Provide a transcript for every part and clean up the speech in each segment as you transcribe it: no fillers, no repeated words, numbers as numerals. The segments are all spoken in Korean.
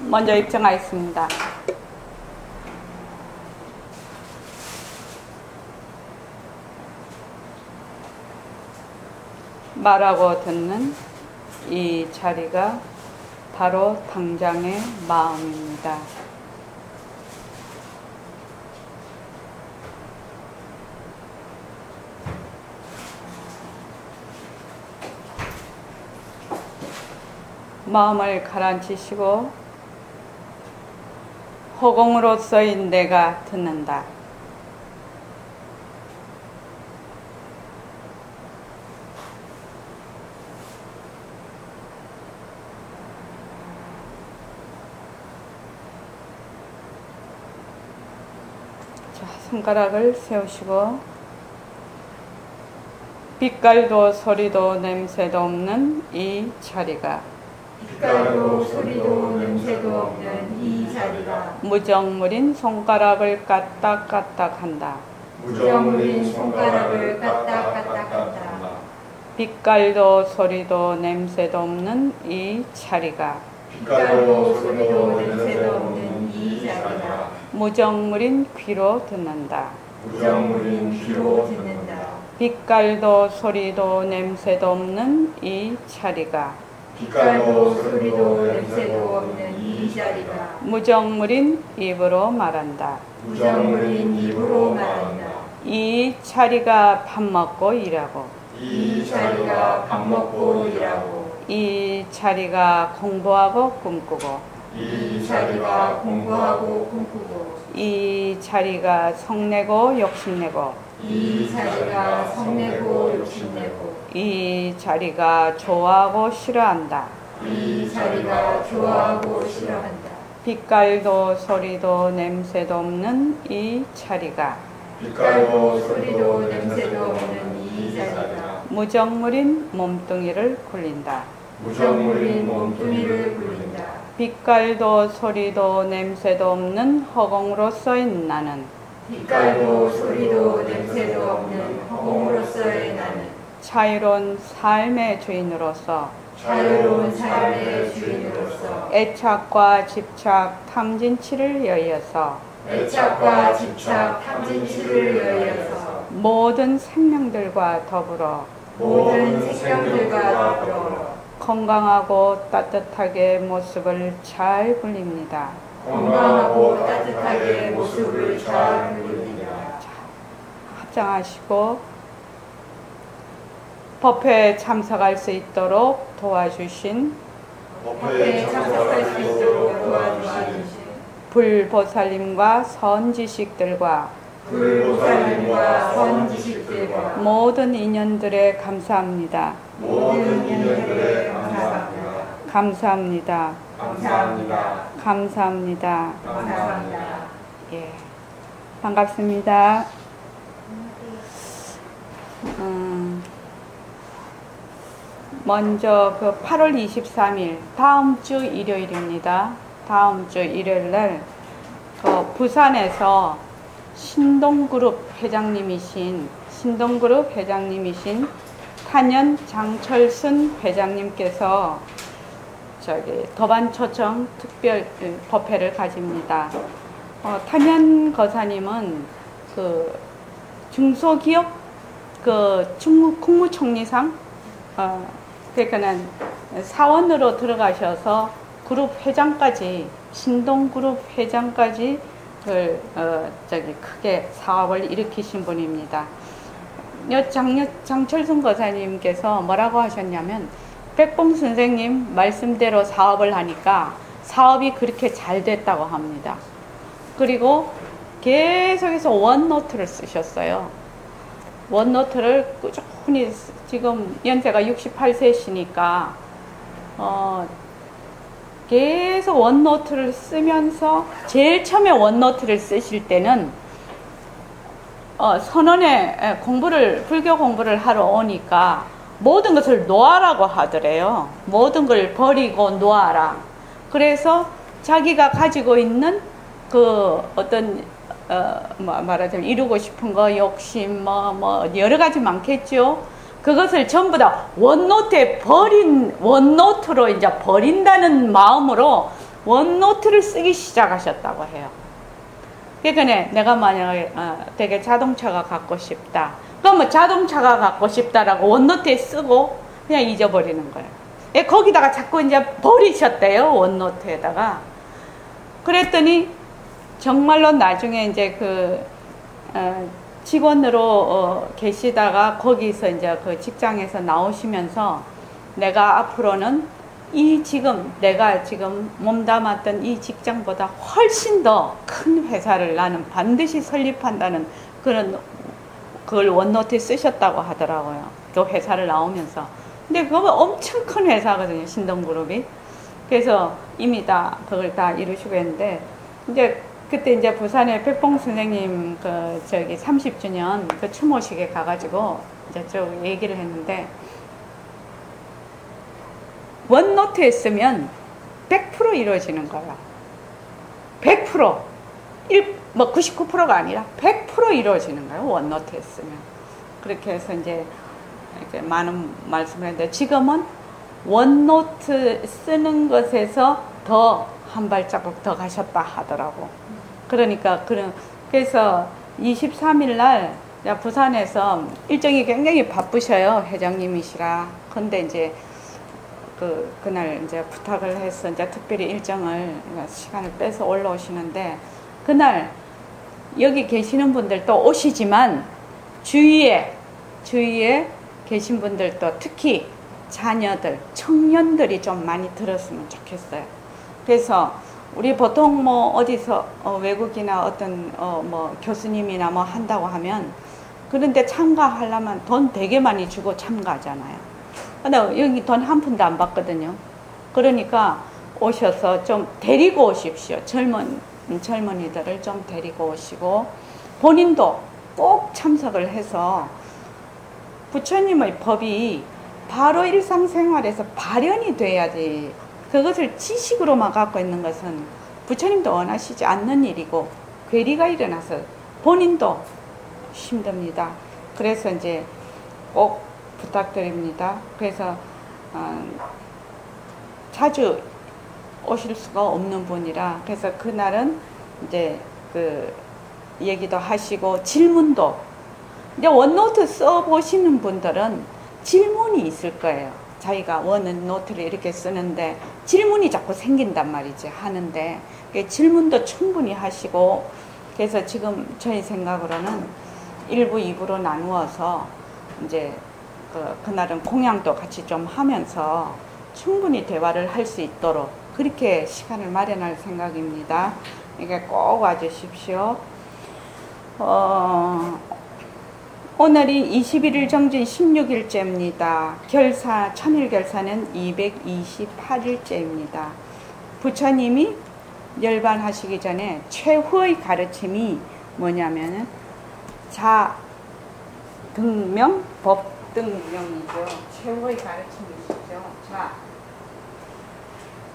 먼저 입장하겠습니다. 말하고 듣는 이 자리가 바로 당장의 마음입니다. 마음을 가라앉히시고 허공으로서의 내가 듣는다. 자, 손가락을 세우시고 빛깔도 소리도 냄새도 없는 이 자리가 빛깔도 소리도 냄새도 없는 이 자리가 무정물인 손가락을 까딱까딱 한다. 무정물인 손가락을 까딱까딱 한다. 빛깔도 소리도 냄새도 없는 이 자리가 빛깔도 소리도 냄새도 없는 이 자리가 무정물인 귀로 듣는다. 무정물인 귀로 듣는다. 빛깔도 소리도 냄새도 없는 이 자리가 빛깔도 소리도 냄새도 없는 이 자리가 무정물인 입으로 말한다. 무정물인 입으로 말한다. 이 자리가 밥 먹고 일하고 이 자리가 밥 먹고 일하고 이 자리가 공부하고 꿈꾸고 이 자리가 공부하고 꿈꾸고 이 자리가 성내고 욕심내고 이 자리가 성내고 욕심내고 이 자리가 좋아하고 싫어한다. 이 자리가 좋아하고 싫어한다. 빛깔도 소리도 냄새도 없는 이 자리가 빛깔도 소리도 냄새도 없는 이 자리가 무정물인 몸뚱이를 굴린다. 무정물인 몸뚱이를 굴린다. 빛깔도 소리도 냄새도 없는 허공으로서의 나는 빛깔도 소리도 냄새도 없는 허공으로서의 나는 자유로운 삶의 주인으로서 자유로운 삶의 주인으로서 애착과 집착, 탐진치를 여의어서 애착과 집착, 탐진치를 여의어서 모든 생명들과 더불어 모든 생명들과 더불어 건강하고 따뜻하게 모습을 잘 굴립니다. 건강하고 따뜻하게 모습을 잘 굴립니다. 합장하시고 법회에 참석할 수 있도록 도와주신 법회에 참석할 수 있도록 도와주신 불보살님과 선지식들과 불보살님과 선지식들과 모든 인연들에 감사합니다. 모든 인연들에 감사합니다. 감사합니다. 감사합니다. 감사합니다. 감사합니다. 예, 반갑습니다. 먼저 그 8월 23일 다음 주 일요일입니다. 다음 주 일요일 날 부산에서 신동그룹 회장님이신 탄현 장철순 회장님께서 도반초청 특별 법회를 가집니다. 탄현 거사님은 그 중소기업 그 국무총리상 그러니까는 사원으로 들어가셔서 그룹 회장까지 신동그룹 회장까지 크게 사업을 일으키신 분입니다. 장철순 거사님께서 뭐라고 하셨냐면 백봉 선생님 말씀대로 사업을 하니까 사업이 그렇게 잘 됐다고 합니다. 그리고 계속해서 원노트를 쓰셨어요. 원노트를 꾸준히 지금 연세가 68세시니까 계속 원노트를 쓰면서 제일 처음에 원노트를 쓰실 때는 선원에 불교 공부를 하러 오니까 모든 것을 놓아라고 하더래요. 모든 걸 버리고 놓아라. 그래서 자기가 가지고 있는 그 어떤 말하자면 이루고 싶은 거, 욕심, 여러 가지 많겠죠. 그것을 전부 다 원노트로 이제 버린다는 마음으로 원노트를 쓰기 시작하셨다고 해요. 그러니까 내가 만약에 되게 자동차가 갖고 싶다. 그러면 자동차가 갖고 싶다라고 원노트에 쓰고 그냥 잊어버리는 거예요. 거기다가 자꾸 이제 버리셨대요. 원노트에다가. 그랬더니 정말로 나중에 이제 직원으로 계시다가 거기서 이제 그 직장에서 나오시면서 내가 앞으로는 내가 지금 몸담았던 이 직장보다 훨씬 더 큰 회사를 나는 반드시 설립한다는 그걸 원노트에 쓰셨다고 하더라고요. 그 회사를 나오면서. 근데 그거 엄청 큰 회사거든요. 신동그룹이. 그래서 이미 그걸 다 이루시고 했는데, 이제 그때 이제 부산에 백봉 선생님 30주년 그 추모식에 가가지고 이제 쭉 얘기를 했는데, 원노트에 쓰면 100% 이루어지는 거야. 100%. 99%가 아니라 100% 이루어지는 거예요. 원노트에 쓰면. 그렇게 해서 이제 많은 말씀을 했는데, 지금은 원노트 쓰는 것에서 더 한 발자국 더 가셨다 하더라고. 그러니까, 그래서 23일 날 부산에서 일정이 굉장히 바쁘셔요. 회장님이시라. 근데 이제 그날 이제 부탁을 해서 이제 특별히 일정을 시간을 빼서 올라오시는데, 그날 여기 계시는 분들도 오시지만 주위에 계신 분들도 특히 자녀들, 청년들이 좀 많이 들었으면 좋겠어요. 그래서 우리 보통 어디서 외국이나 어떤 교수님이나 한다고 하면, 그런데 참가하려면 돈 되게 많이 주고 참가하잖아요. 근데 여기 돈 한 푼도 안 받거든요. 그러니까 오셔서 좀 데리고 오십시오. 젊은이들을 좀 데리고 오시고, 본인도 꼭 참석을 해서 부처님의 법이 바로 일상생활에서 발현이 돼야지, 그것을 지식으로만 갖고 있는 것은 부처님도 원하시지 않는 일이고 괴리가 일어나서 본인도 힘듭니다. 그래서 이제 꼭 부탁드립니다. 그래서 자주 오실 수가 없는 분이라, 그래서 그날은 이제 얘기도 하시고 질문도, 이제 원노트 써보시는 분들은 질문이 있을 거예요. 자기가 원노트를 이렇게 쓰는데 질문이 자꾸 생긴단 말이지, 하는데 질문도 충분히 하시고. 그래서 지금 저희 생각으로는 1부, 2부로 나누어서 이제 그날은 공양도 같이 좀 하면서 충분히 대화를 할 수 있도록 그렇게 시간을 마련할 생각입니다. 이게 꼭 와주십시오. 오늘이 21일 정진 16일째입니다. 천일결사는 228일째입니다. 부처님이 열반하시기 전에 최후의 가르침이 뭐냐면은 자등명, 법등명이죠. 최후의 가르침이시죠.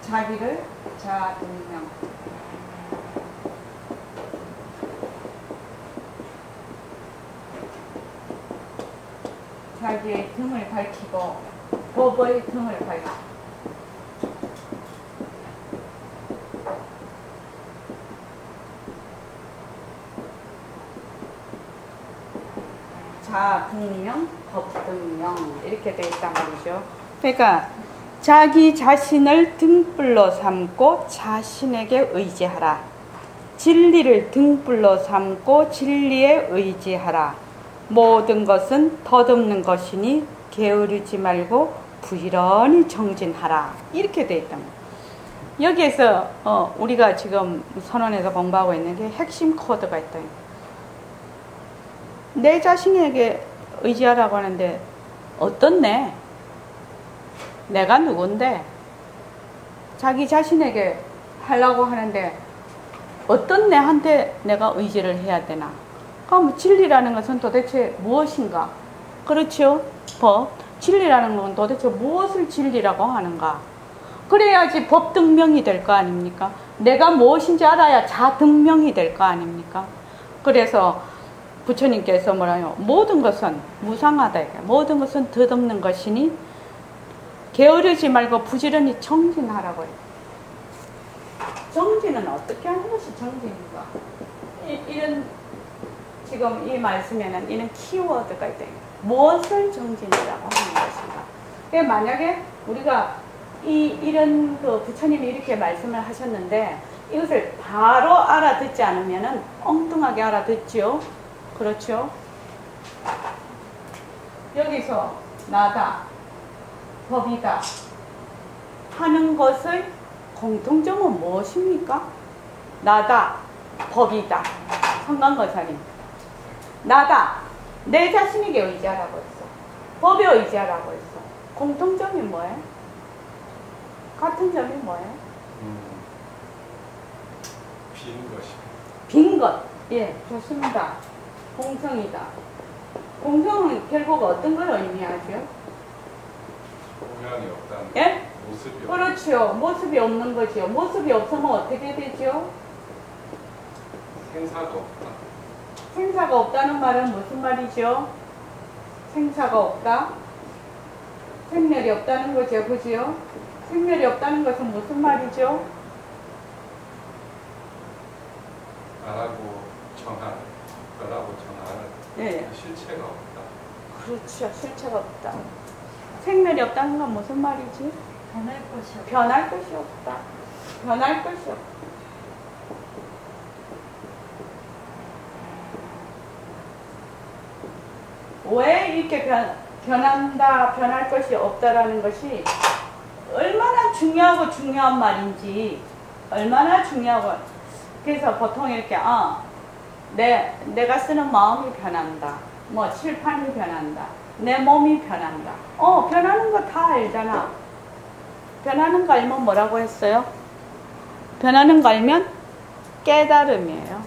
자기를 자등명, 자기의 등을 밝히고 법의 등을 밝히고, 자등명, 법등명 이렇게 되어 있단 말이죠. 그러니까 자기 자신을 등불로 삼고 자신에게 의지하라. 진리를 등불로 삼고 진리에 의지하라. 모든 것은 덧없는 것이니 게으르지 말고 부지런히 정진하라. 이렇게 되어 있단 말이에요. 여기에서 우리가 지금 선언에서 공부하고 있는 게 핵심 코드가 있다. 내 자신에게 의지하라고 하는데 어떤 내가 누군데? 자기 자신에게 하려고 하는데 어떤 내한테 내가 의지를 해야 되나? 그럼 진리라는 것은 도대체 무엇인가? 그렇죠? 법. 진리라는 건 도대체 무엇을 진리라고 하는가? 그래야지 법등명이 될 거 아닙니까? 내가 무엇인지 알아야 자등명이 될 거 아닙니까? 그래서 부처님께서 뭐라요? 모든 것은 무상하다. 모든 것은 덧없는 것이니 게으르지 말고 부지런히 정진하라고 해요. 정진은 어떻게 하는 것이 정진인가? 이런 지금 이 말씀에는 이런 키워드가 있다. 무엇을 정진이라고 하는 것인가? 만약에 우리가 이런 그 부처님이 이렇게 말씀을 하셨는데 이것을 바로 알아듣지 않으면은 엉뚱하게 알아듣죠. 그렇죠? 여기서 나다, 법이다 하는 것의 공통점은 무엇입니까? 나다, 법이다. 성관거사님. 나다. 내 자신에게 의지하라고 했어. 법에 의지하라고 했어. 공통점이 뭐예요? 같은 점이 뭐예요? 빈 것이. 빈 것. 예, 좋습니다. 공성이다. 공성은 결국 어떤 걸 의미하죠? 모양이 없다는. 예? 모습이. 그렇죠. 모습이 없는 거죠. 모습이 없으면 어떻게 되죠? 생사가 없다. 생사가 없다는 말은 무슨 말이죠? 생사가 없다? 생멸이 없다는 거죠. 그죠? 생멸이 없다는 것은 무슨 말이죠? 나라고 정하는, 너라고 정하는 네. 실체가 없다. 그렇죠. 실체가 없다. 생멸이 없다는 건 무슨 말이지? 변할 것이 없다. 변할 것이 없다. 변할 것이 없다. 왜 이렇게 변할 것이 없다라는 것이 얼마나 중요하고 중요한 말인지, 얼마나 중요하고, 그래서 보통 이렇게, 내가 쓰는 마음이 변한다. 뭐, 칠판이 변한다. 내 몸이 변한다. 변하는 거 다 알잖아. 변하는 거 알면 뭐라고 했어요? 변하는 거 알면 깨달음이에요.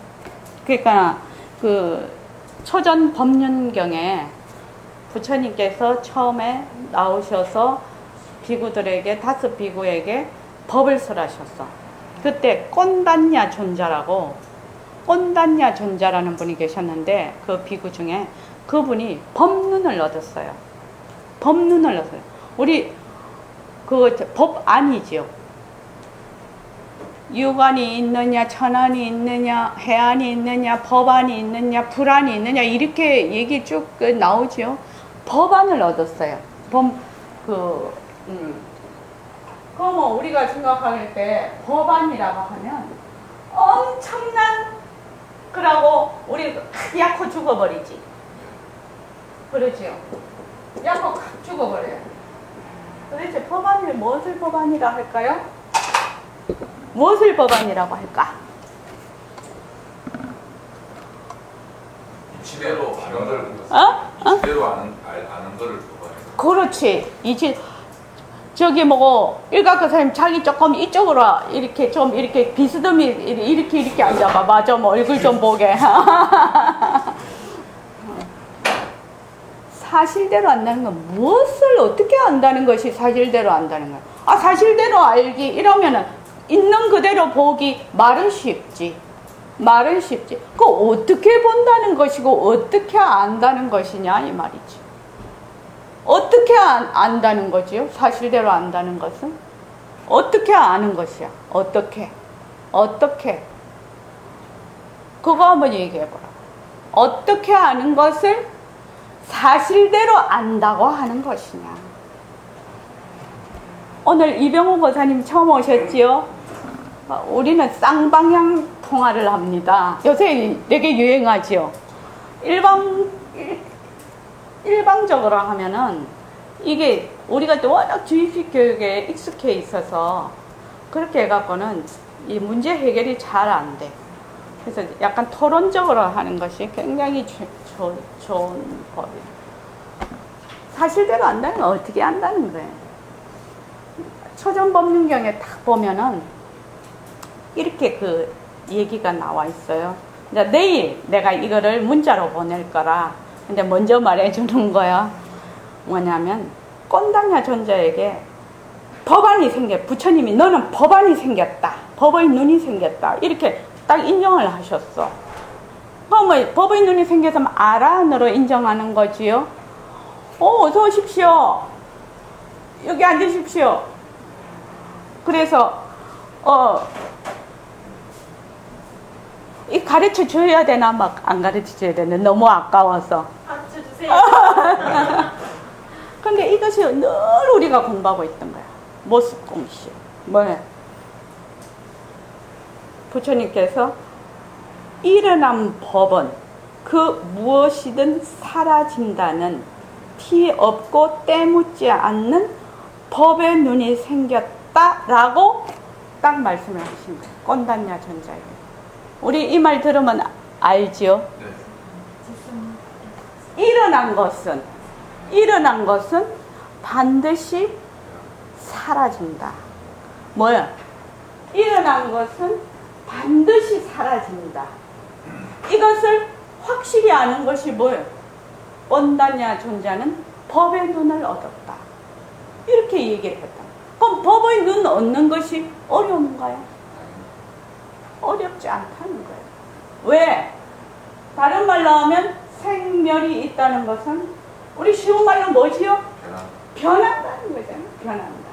그러니까, 초전 법륜경에 부처님께서 처음에 나오셔서 비구들에게, 5 비구에게 법을 설하셨어. 그때 꼰단냐 존자라고, 꼰단냐 존자라는 분이 계셨는데 그 비구 중에 그분이 법륜을 얻었어요. 법륜을 얻었어요. 우리 법 아니지요. 유관이 있느냐, 천안이 있느냐, 해안이 있느냐, 법안이 있느냐, 불안이 있느냐, 이렇게 얘기 쭉 나오죠. 법안을 얻었어요. 그러면 우리가 생각할 때 법안이라고 하면 엄청난, 그러고 우리 약호 죽어버리지. 그러지요. 약호 확 죽어버려요. 도대체 법안을 무엇을 법안이라 할까요? 무엇을 법안이라고 할까? 이치대로 아는 걸, 이치대로 아는 거를 법안이라고. 그렇지. 저기 일각교사님 자기 조금 이쪽으로 이렇게 좀 이렇게 비스듬히 이렇게 앉아봐봐. 좀 얼굴 좀 보게. 사실대로 안다는 건 무엇을 어떻게 안다는 것이 사실대로 안다는 거야. 사실대로 알기 이러면은 있는 그대로 보기 말은 쉽지. 그 어떻게 본다는 것이고 어떻게 안다는 것이냐 이 말이지. 어떻게 안다는 거지요? 사실대로 안다는 것은 어떻게 아는 것이야. 어떻게 그거 한번 얘기해보라. 어떻게 아는 것을 사실대로 안다고 하는 것이냐. 오늘 이병호 고사님 처음 오셨지요? 우리는 쌍방향 통화를 합니다. 요새 되게 유행하지요. 일방적으로 하면은 이게 우리가 또 워낙 주입식 교육에 익숙해 있어서 그렇게 해갖고는 이 문제 해결이 잘 안 돼. 그래서 약간 토론적으로 하는 것이 굉장히 좋은 법이에요. 사실대로 안다는 건 어떻게 안다는 거예요? 초전법륜경에 딱 보면은 이렇게 그 얘기가 나와 있어요. 이제 내일 내가 이거를 문자로 보낼 거라. 근데 먼저 말해주는 거야. 뭐냐면 꼰당야 존자에게 법안이 부처님이 너는 법안이 생겼다. 법의 눈이 생겼다. 이렇게 딱 인정을 하셨어. 그러면 법의 눈이 생겨서 아란으로 인정하는 거지요. 어서 오십시오. 여기 앉으십시오. 그래서 이 가르쳐 줘야 되나 막 안 가르쳐 줘야 되나 너무 아까워서. 가르쳐 주세요. 근데 이것이 늘 우리가 공부하고 있던 거야. 모습공시. 뭐예요? 부처님께서 일어난 법은 그 무엇이든 사라진다는 티 없고 때묻지 않는 법의 눈이 생겼다라고 딱 말씀을 하신 거예요. 꼰단냐 전자에. 우리 이 말 들으면 알지요? 네. 일어난 것은 반드시 사라진다. 뭐야? 일어난 것은 반드시 사라진다. 이것을 확실히 아는 것이 뭐예요? 꼰단냐 존자는 법의 눈을 얻었다. 이렇게 얘기를 했다. 그럼 법의 눈 얻는 것이 어려운가요? 어렵지 않다는 거예요. 왜? 다른 말로 하면 생멸이 있다는 것은 우리 쉬운 말로 뭐지요? 변한다는 거잖아요. 변한다.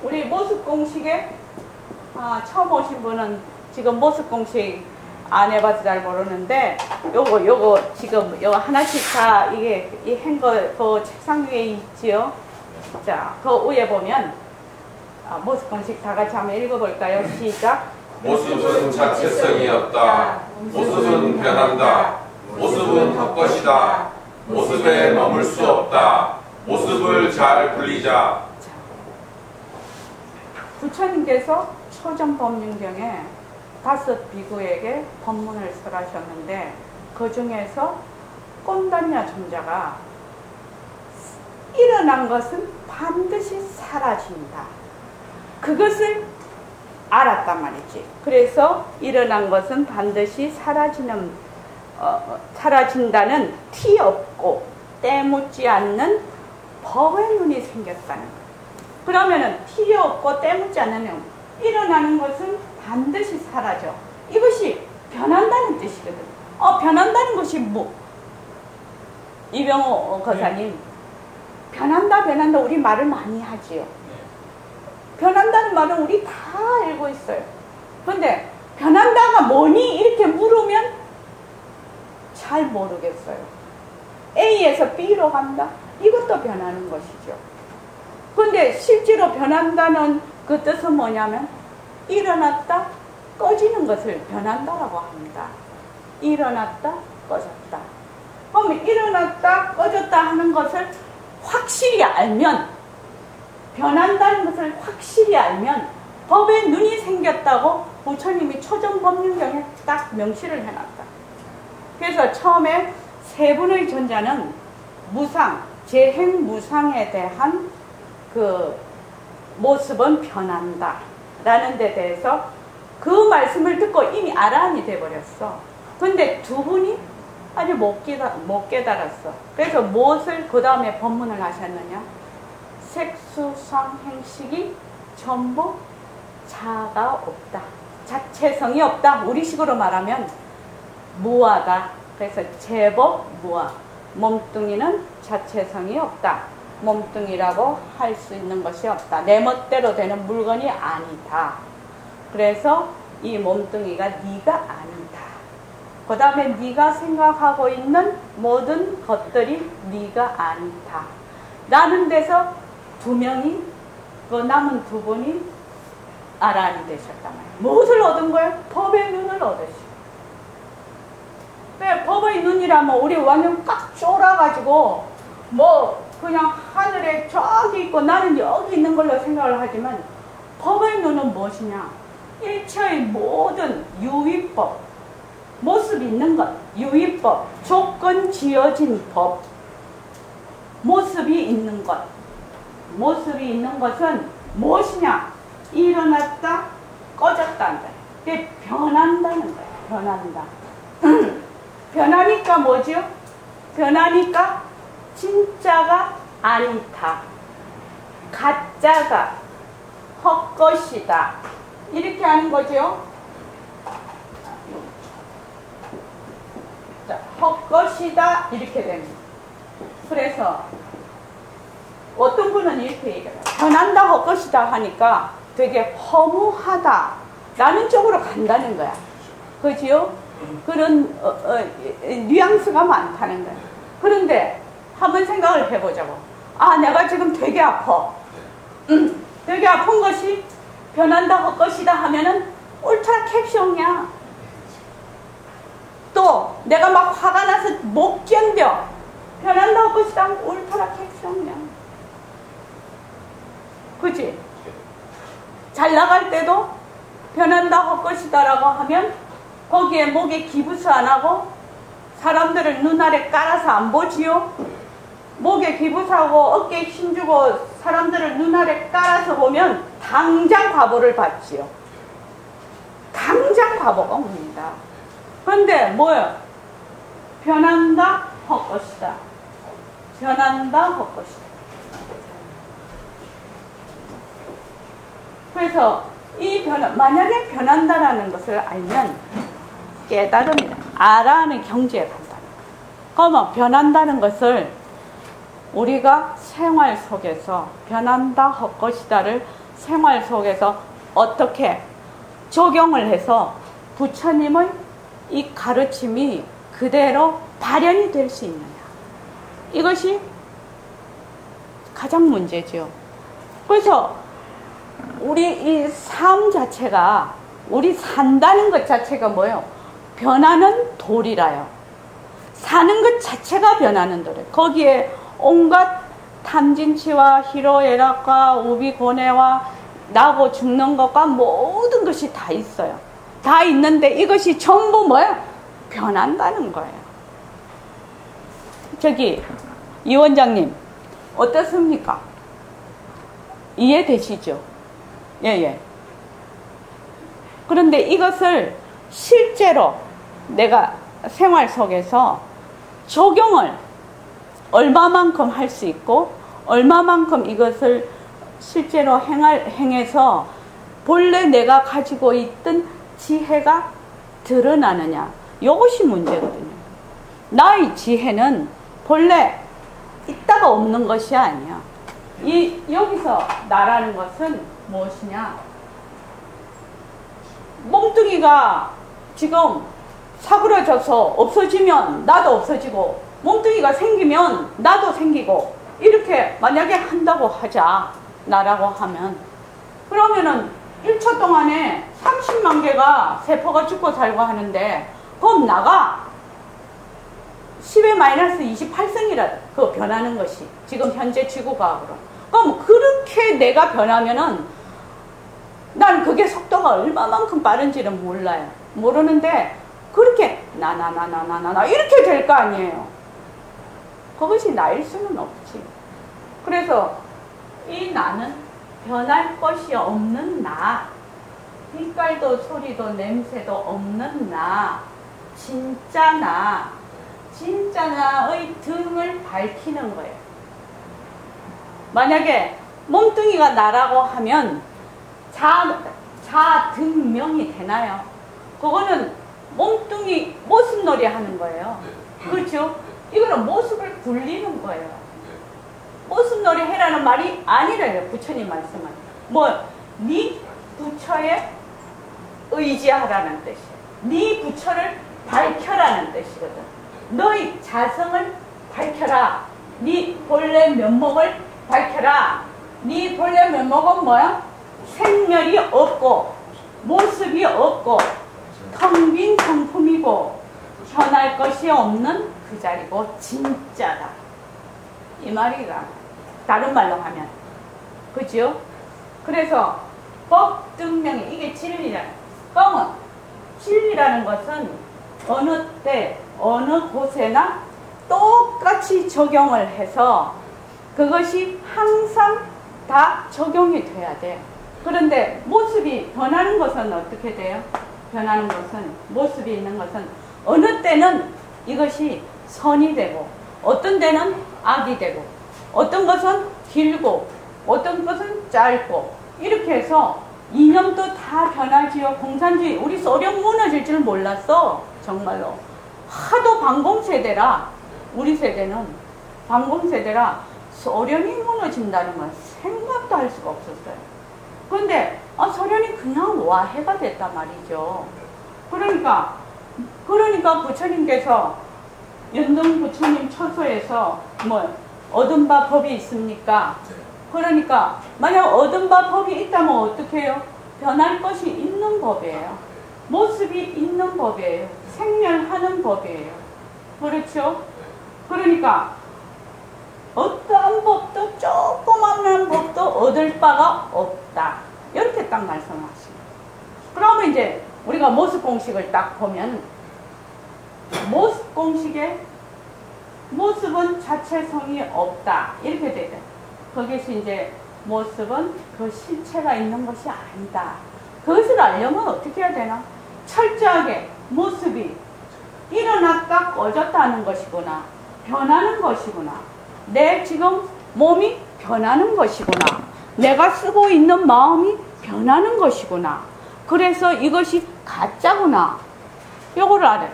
우리 모습공식에 처음 오신 분은 지금 모습공식 안 해봐서 잘 모르는데 요거 지금 요 하나씩 다 이게 이 한거 그 책상 위에 있지요. 자, 그 위에 보면 모습공식 다 같이 한번 읽어볼까요? 시작. 모습은 자체성이 없다. 모습은 변한다. 모습은 헛것이다. 모습에 머물 수 없다. 모습을 잘 불리자. 부처님께서 초전법륜경에 5 비구에게 법문을 설하셨는데 그 중에서 꼰단냐 존자가 일어난 것은 반드시 사라진다. 그것을 알았단 말이지. 그래서 일어난 것은 반드시 사라진다는 티 없고 때묻지 않는 법의 눈이 생겼다는 거예요. 그러면은 티 없고 때묻지 않는 일어나는 것은 반드시 사라져. 이것이 변한다는 뜻이거든. 변한다는 것이 뭐? 이병호 거사님, 변한다 우리 말을 많이 하지요. 변한다는 말은 우리 다 알고 있어요. 그런데 변한다가 뭐니? 이렇게 물으면 잘 모르겠어요. A에서 B로 간다? 이것도 변하는 것이죠. 그런데 실제로 변한다는 그 뜻은 뭐냐면 일어났다 꺼지는 것을 변한다라고 합니다. 일어났다 꺼졌다. 그럼 일어났다 꺼졌다 하는 것을 확실히 알면, 변한다는 것을 확실히 알면 법에 눈이 생겼다고 부처님이 초전법륜경에 딱 명시를 해놨다. 그래서 처음에 세 분의 존자는 무상, 재행무상에 대한 그 모습은 변한다 라는 데 대해서 그 말씀을 듣고 이미 아라한이 돼버렸어. 근데 두 분이 아직 못 깨달았어. 그래서 무엇을 그 다음에 법문을 하셨느냐? 색수성행식이 전부 자가 없다. 자체성이 없다. 우리식으로 말하면 무아다. 그래서 제법 무아. 몸뚱이는 자체성이 없다. 몸뚱이라고 할 수 있는 것이 없다. 내 멋대로 되는 물건이 아니다. 그래서 이 몸뚱이가 네가 아니다. 그 다음에 네가 생각하고 있는 모든 것들이 네가 아니다. 라는 데서 두 명이, 그 남은 두 분이 아라한이 되셨단 말이에요. 무엇을 얻은 거예요? 법의 눈을 얻으시고. 왜 법의 눈이라면 우리 완전 꽉 쫄아가지고 뭐 그냥 하늘에 저기 있고 나는 여기 있는 걸로 생각을 하지만 법의 눈은 무엇이냐? 일체의 모든 유의법, 모습 있는 것, 유의법, 조건 지어진 법, 모습이 있는 것. 모습이 있는 것은 무엇이냐? 일어났다, 꺼졌다는 거예요. 그게 변한다는 거예요. 변한다. 변하니까 뭐죠? 변하니까 진짜가 아니다. 가짜가 헛것이다. 이렇게 하는 거죠. 자, 헛것이다. 이렇게 됩니다. 그래서 어떤 분은 이렇게 얘기해요. 변한다, 헛것이다 하니까 되게 허무하다. 나는 쪽으로 간다는 거야. 그지요? 그런 뉘앙스가 많다는 거야. 그런데 한번 생각을 해보자고. 아, 내가 지금 되게 아파. 되게 아픈 것이 변한다 할 것이다 하면은 울트라 캡숑이야. 또 내가 막 화가 나서 못 견뎌. 변한다 할 것이다 하면 울트라 캡숑이야. 그치? 잘 나갈 때도 변한다 할 것이다 라고 하면 거기에 목에 기부스 안 하고 사람들을 눈 아래 깔아서 안 보지요? 목에 기부스하고 어깨에 힘주고 사람들을 눈 아래 깔아서 보면 당장 과보를 받지요. 당장 과보가 옵니다. 그런데 뭐요? 변한다 할 것이다. 변한다 할 것이다. 그래서 이 만약에 변한다라는 것을 알면 깨달음이다. 알아는 경지에 간다. 그러면 변한다는 것을 우리가 생활 속에서 변한다 할 것이다를 생활 속에서 어떻게 적용을 해서 부처님의 이 가르침이 그대로 발현이 될 수 있느냐. 이것이 가장 문제죠. 그래서 우리 이 삶 자체가 우리 산다는 것 자체가 뭐예요? 변하는 돌이라요. 사는 것 자체가 변하는 돌이에요. 거기에 온갖 탐진치와 희로애락과 우비고뇌와 나고 죽는 것과 모든 것이 다 있어요. 다 있는데 이것이 전부 뭐예요? 변한다는 거예요. 저기 이 원장님 어떻습니까? 이해되시죠? 예. 그런데 이것을 실제로 내가 생활 속에서 적용을 얼마만큼 할 수 있고 얼마만큼 이것을 실제로 행해서 본래 내가 가지고 있던 지혜가 드러나느냐. 이것이 문제거든요. 나의 지혜는 본래 있다가 없는 것이 아니야. 여기서 나라는 것은 무엇이냐? 몸뚱이가 지금 사그러져서 없어지면 나도 없어지고 몸뚱이가 생기면 나도 생기고 이렇게 만약에 한다고 하자. 나라고 하면 그러면은 1초 동안에 30만 개가 세포가 죽고 살고 하는데 그럼 나가 10의 마이너스 28승이라 그 변하는 것이 지금 현재 지구과학으로. 그럼 그렇게 내가 변하면은 난 그게 속도가 얼마만큼 빠른지는 몰라요. 모르는데 그렇게 나나나나나나 이렇게 될 거 아니에요. 그것이 나일 수는 없지. 그래서 이 나는 변할 것이 없는 나, 빛깔도 소리도 냄새도 없는 나, 진짜 나의 등을 밝히는 거예요. 만약에 몸뚱이가 나라고 하면 자등명이 되나요? 그거는 몸뚱이 모습놀이 하는 거예요. 그렇죠? 이거는 모습을 굴리는 거예요. 모습놀이 해라는 말이 아니래요. 부처님 말씀은. 네 부처에 의지하라는 뜻이에요. 네 부처를 밝혀라는 뜻이거든. 너의 자성을 밝혀라. 네 본래 면목을 밝혀라. 네 본래 면목은 뭐야? 생멸이 없고 모습이 없고 텅 빈 성품이고 변할 것이 없는 그 자리고 진짜다. 이 말이가 다른 말로 하면 그죠? 그래서 법등명이 이게 진리라는 그러면 진리라는 것은 어느 때 어느 곳에나 똑같이 적용을 해서 그것이 항상 다 적용이 돼야 돼요. 그런데 모습이 변하는 것은 어떻게 돼요? 변하는 것은 모습이 있는 것은 어느 때는 이것이 선이 되고 어떤 때는 악이 되고 어떤 것은 길고 어떤 것은 짧고 이렇게 해서 이념도 다 변하지요. 공산주의 우리 소련 무너질 줄 몰랐어. 정말로 하도 반공세대라. 우리 세대는 반공세대라 소련이 무너진다는 건 생각도 할 수가 없었어요. 그런데 소련이 그냥 와해가 됐단 말이죠. 그러니까 부처님께서 연등 부처님 처소에서 뭐 얻은 바 법이 있습니까? 그러니까 만약 얻은 바 법이 있다면 어떻게 해요? 변할 것이 있는 법이에요. 모습이 있는 법이에요. 생멸하는 법이에요. 그렇죠? 그러니까 어떠한 법도 조그마한 법도 얻을 바가 없다. 이렇게 딱 말씀하십니다. 그러면 이제 우리가 모습 공식을 딱 보면 모습 공식에 모습은 자체성이 없다. 이렇게 되죠. 거기서 이제 모습은 그 실체가 있는 것이 아니다. 그것을 알려면 어떻게 해야 되나? 철저하게 모습이 일어났다 꺼졌다는 것이구나. 변하는 것이구나. 내 지금 몸이 변하는 것이구나. 내가 쓰고 있는 마음이 변하는 것이구나. 그래서 이것이 가짜구나. 요거를 알아요.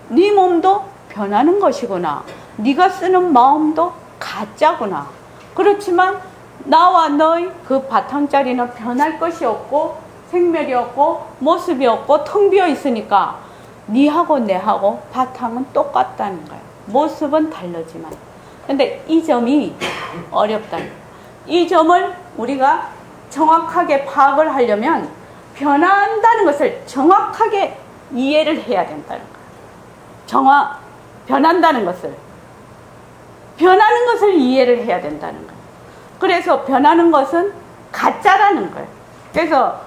네 몸도 변하는 것이구나. 네가 쓰는 마음도 가짜구나. 그렇지만 나와 너의 그 바탕자리는 변할 것이 없고 생멸이 없고 모습이 없고 텅 비어 있으니까 네하고 내하고 바탕은 똑같다는 거예요. 모습은 다르지만. 근데 이 점이 어렵다는 거예요. 이 점을 우리가 정확하게 파악을 하려면 변한다는 것을 정확하게 이해를 해야 된다는 거예요. 변한다는 것을. 변하는 것을 이해를 해야 된다는 거예요. 그래서 변하는 것은 가짜라는 거예요. 그래서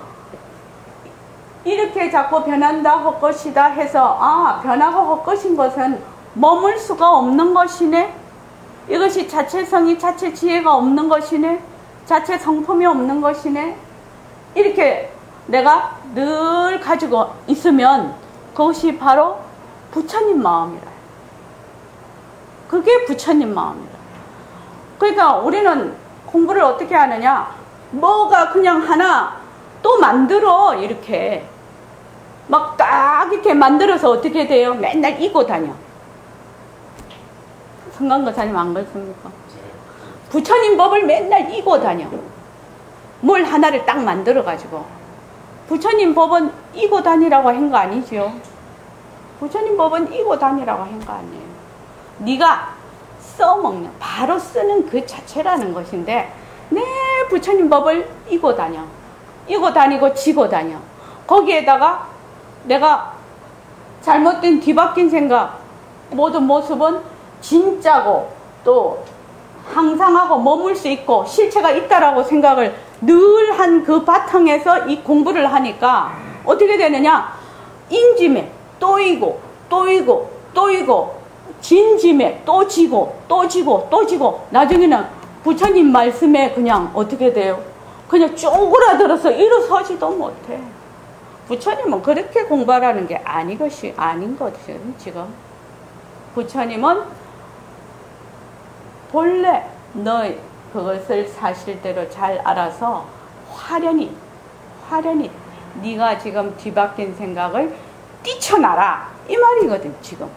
이렇게 자꾸 변한다 헛것이다 해서 변하고 헛것인 것은 머물 수가 없는 것이네. 이것이 자체성이 자체 지혜가 없는 것이네. 자체 성품이 없는 것이네. 이렇게 내가 늘 가지고 있으면 그것이 바로 부처님 마음이라. 그게 부처님 마음이라. 그러니까 우리는 공부를 어떻게 하느냐? 뭐가 그냥 하나 또 만들어. 이렇게 막 딱 이렇게 만들어서 어떻게 돼요? 맨날 이고 다녀. 성강거사님 안 그렇습니까? 부처님 법을 맨날 이고 다녀. 뭘 하나를 딱 만들어 가지고. 부처님 법은 이고 다니라고 한 거 아니죠? 부처님 법은 이고 다니라고 한 거 아니에요. 네가 써먹는, 바로 쓰는 그 자체라는 것인데 내 부처님 법을 이고 다녀. 이고 다니고 지고 다녀. 거기에다가 내가 잘못된 뒤바뀐 생각, 모든 모습은 진짜고 또 항상하고 머물 수 있고 실체가 있다라고 생각을 늘 한 그 바탕에서 이 공부를 하니까 어떻게 되느냐? 인짐에 또 이고 또 이고 또 이고 진짐에 또 지고 또 지고 또 지고 나중에는 부처님 말씀에 그냥 어떻게 돼요? 그냥 쪼그라들어서 일어서지도 못해. 부처님은 그렇게 공부하라는 게 아닌 거죠, 지금. 부처님은 본래 너의 그것을 사실대로 잘 알아서 화련히 네가 지금 뒤바뀐 생각을 뛰쳐나라 이 말이거든 지금.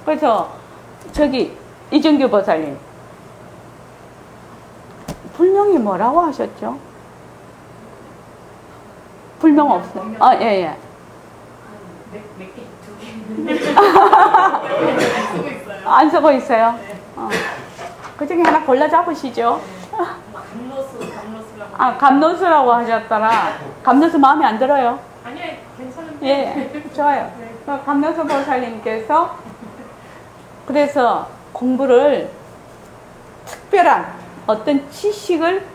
그래서 저기 이정규 보살님 불명이 뭐라고 하셨죠? 불명 없어요. 예. 안 쓰고 있어요. 그 중에 하나 골라 잡으시죠. 감노수라고 하셨더라. 감노수 마음에 안 들어요? 아니요, 괜찮은데. 예, 좋아요. 감노수 보살님께서 그래서 공부를 특별한 어떤 지식을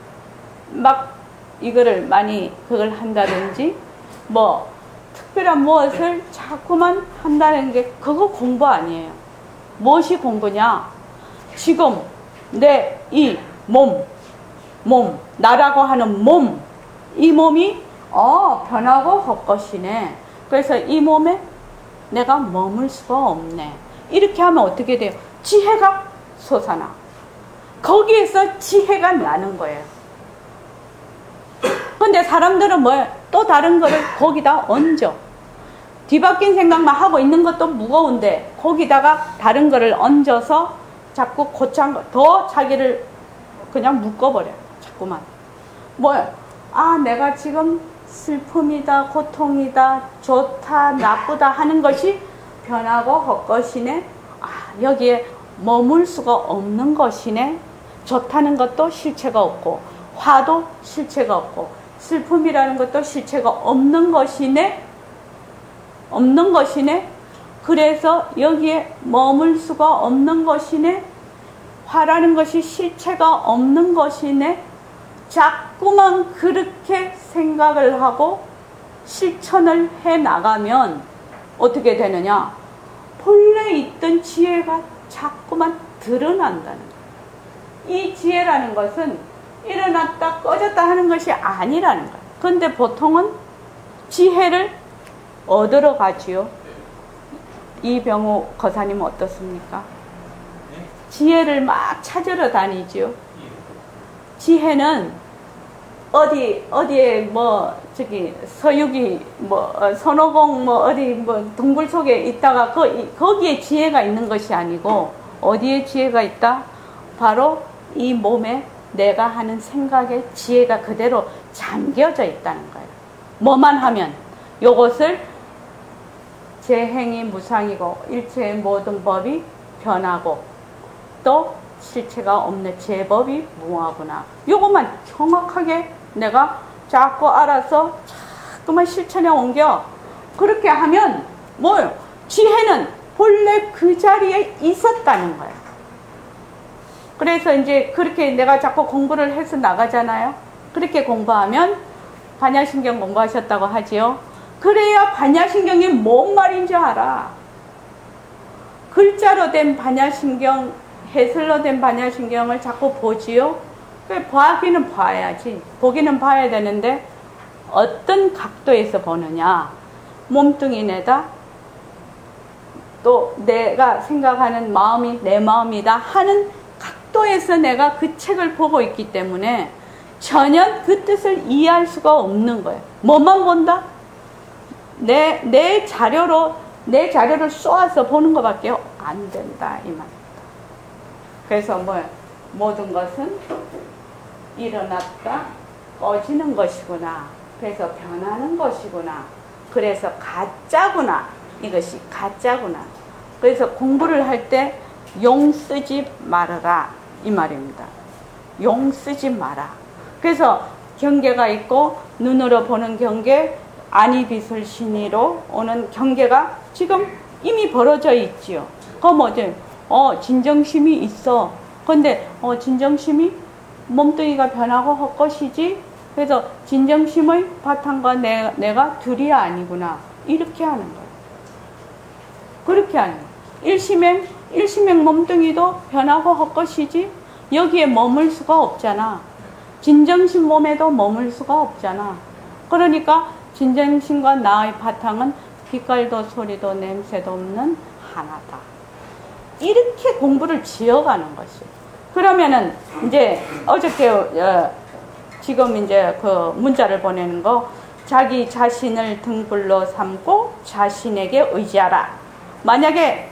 막 이거를 많이 그걸 한다든지 뭐 특별한 무엇을 자꾸만 한다는 게 그거 공부 아니에요. 무엇이 공부냐? 지금 내 이 몸, 나라고 하는 몸, 이 몸이 변하고 헛것이네. 그래서 이 몸에 내가 머물 수가 없네. 이렇게 하면 어떻게 돼요? 지혜가 솟아나. 거기에서 지혜가 나는 거예요. 근데 사람들은 뭐예요? 또 다른 거를 거기다 얹어. 뒤바뀐 생각만 하고 있는 것도 무거운데 거기다가 다른 거를 얹어서 자꾸 고창 더 자기를 그냥 묶어버려요. 자꾸만. 뭐예요? 아, 내가 지금 슬픔이다, 고통이다, 좋다, 나쁘다 하는 것이 변하고 헛것이네. 아, 여기에 머물 수가 없는 것이네. 좋다는 것도 실체가 없고, 화도 실체가 없고, 슬픔이라는 것도 실체가 없는 것이네. 없는 것이네. 그래서 여기에 머물 수가 없는 것이네. 화라는 것이 실체가 없는 것이네. 자꾸만 그렇게 생각을 하고 실천을 해 나가면 어떻게 되느냐? 본래 있던 지혜가 자꾸만 드러난다는 거예요. 이 지혜라는 것은 일어났다 꺼졌다 하는 것이 아니라는 거예요. 그런데 보통은 지혜를 얻으러 가지요. 이병우 거사님은 어떻습니까? 지혜를 막 찾으러 다니지요. 지혜는 어디에 서유기 선호공 어디 동굴 속에 있다가 거기에 지혜가 있는 것이 아니고 어디에 지혜가 있다? 바로 이 몸에 내가 하는 생각에 지혜가 그대로 잠겨져 있다는 거예요. 뭐만 하면 요것을 제 행이 무상이고 일체의 모든 법이 변하고 또 실체가 없는 제 법이 무하구나. 요것만 정확하게 내가 자꾸 알아서 자꾸만 실천에 옮겨. 그렇게 하면 뭐요? 지혜는 본래 그 자리에 있었다는 거예요. 그래서 이제 그렇게 내가 자꾸 공부를 해서 나가잖아요. 그렇게 공부하면 반야신경 공부하셨다고 하지요. 그래야 반야신경이 뭔 말인지 알아. 글자로 된 반야신경, 해설로 된 반야신경을 자꾸 보지요. 봐기는 봐야지. 보기는 봐야 되는데 어떤 각도에서 보느냐. 몸뚱이 내다. 또 내가 생각하는 마음이 내 마음이다 하는 각도에서 내가 그 책을 보고 있기 때문에 전혀 그 뜻을 이해할 수가 없는 거예요. 뭐만 본다? 내 자료를 쏘아서 보는 것밖에 안 된다 이 말입니다. 그래서 모든 것은 일어났다 꺼지는 것이구나. 그래서 변하는 것이구나. 그래서 가짜구나. 이것이 가짜구나. 그래서 공부를 할 때 용 쓰지 말아라 이 말입니다. 용 쓰지 마라. 그래서 경계가 있고 눈으로 보는 경계, 아니비술 신의로 오는 경계가 지금 이미 벌어져 있지요. 그럼 진정심이 있어. 근데 진정심이 몸뚱이가 변하고 헛것이지. 그래서 진정심의 바탕과 내가 둘이 아니구나. 이렇게 하는 거예요. 그렇게 하는 거예요. 일심행 몸뚱이도 변하고 헛것이지. 여기에 머물 수가 없잖아. 진정심 몸에도 머물 수가 없잖아. 그러니까 진정심과 나의 바탕은 빛깔도 소리도 냄새도 없는 하나다. 이렇게 공부를 지어가는 것이에요. 그러면은 이제 어저께 지금 이제 그 문자를 보내는 거, 자기 자신을 등불로 삼고 자신에게 의지하라. 만약에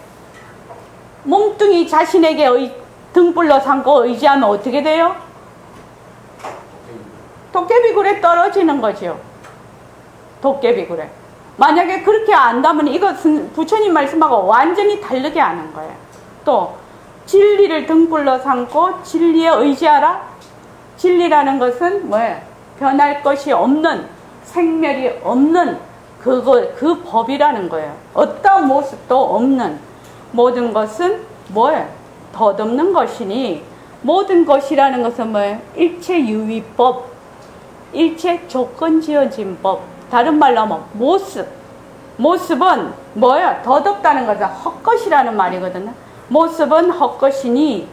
몸뚱이 자신에게 등불로 삼고 의지하면 어떻게 돼요? 도깨비굴에 떨어지는 거죠. 도깨비굴에. 만약에 그렇게 안다면 이것은 부처님 말씀하고 완전히 다르게 하는 거예요. 또 진리를 등불로 삼고 진리에 의지하라. 진리라는 것은 뭐예요? 변할 것이 없는, 생멸이 없는 그 법이라는 거예요. 어떤 모습도 없는 모든 것은 뭐예요? 덧없는 것이니, 모든 것이라는 것은 뭐예요? 일체 유의법, 일체 조건 지어진 법. 다른 말로 하면 모습은 뭐예요? 덧없다는 것은 헛것이라는 말이거든요. 모습은 헛것이니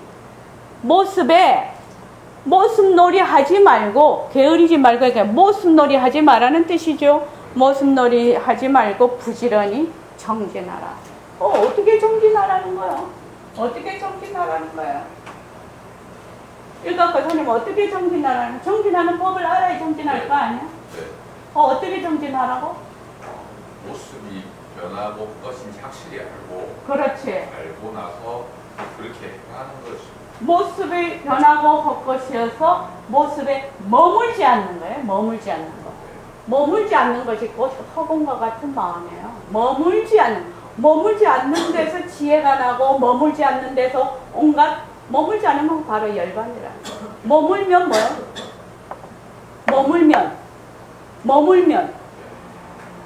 모습놀이 하지 말고, 게으르지 말고, 그러니까 모습놀이 하지 말라는 뜻이죠. 모습놀이 하지 말고 부지런히 정진하라. 어떻게 정진하라는 거야? 어떻게 정진하라는 거야? 일각 거사님 어떻게 정진하라는? 정진하는 법을 알아야 정진할 거 아니야? 네. 어떻게 정진하라고? 모습이 변하고 것인지 확실히 알고, 그렇지. 알고 나서 그렇게 하는 것이 모습이 변하고 헛것이어서 모습에 머물지 않는 거예요. 머물지 않는 거. 머물지 않는 것이 곧 허공과 같은 마음이에요. 머물지 않는 데서 지혜가 나고, 머물지 않는 데서 온갖, 머물지 않는 건 바로 열반이라는 거예요. 머물면 뭐예요?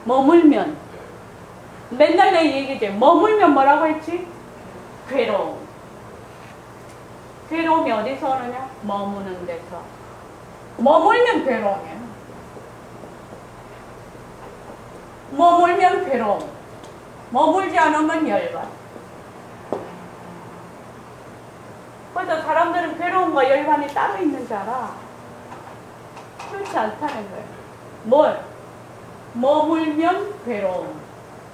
머물면 맨날 내 얘기지. 머물면 뭐라고 했지? 괴로움이 어디서 오느냐? 머무는 데서. 머물면 괴로움이에요. 머물면 괴로움. 머물지 않으면 열반. 그래서 사람들은 괴로움과 열반이 따로 있는 줄 알아. 그렇지 않다는 거예요. 머물면 괴로움.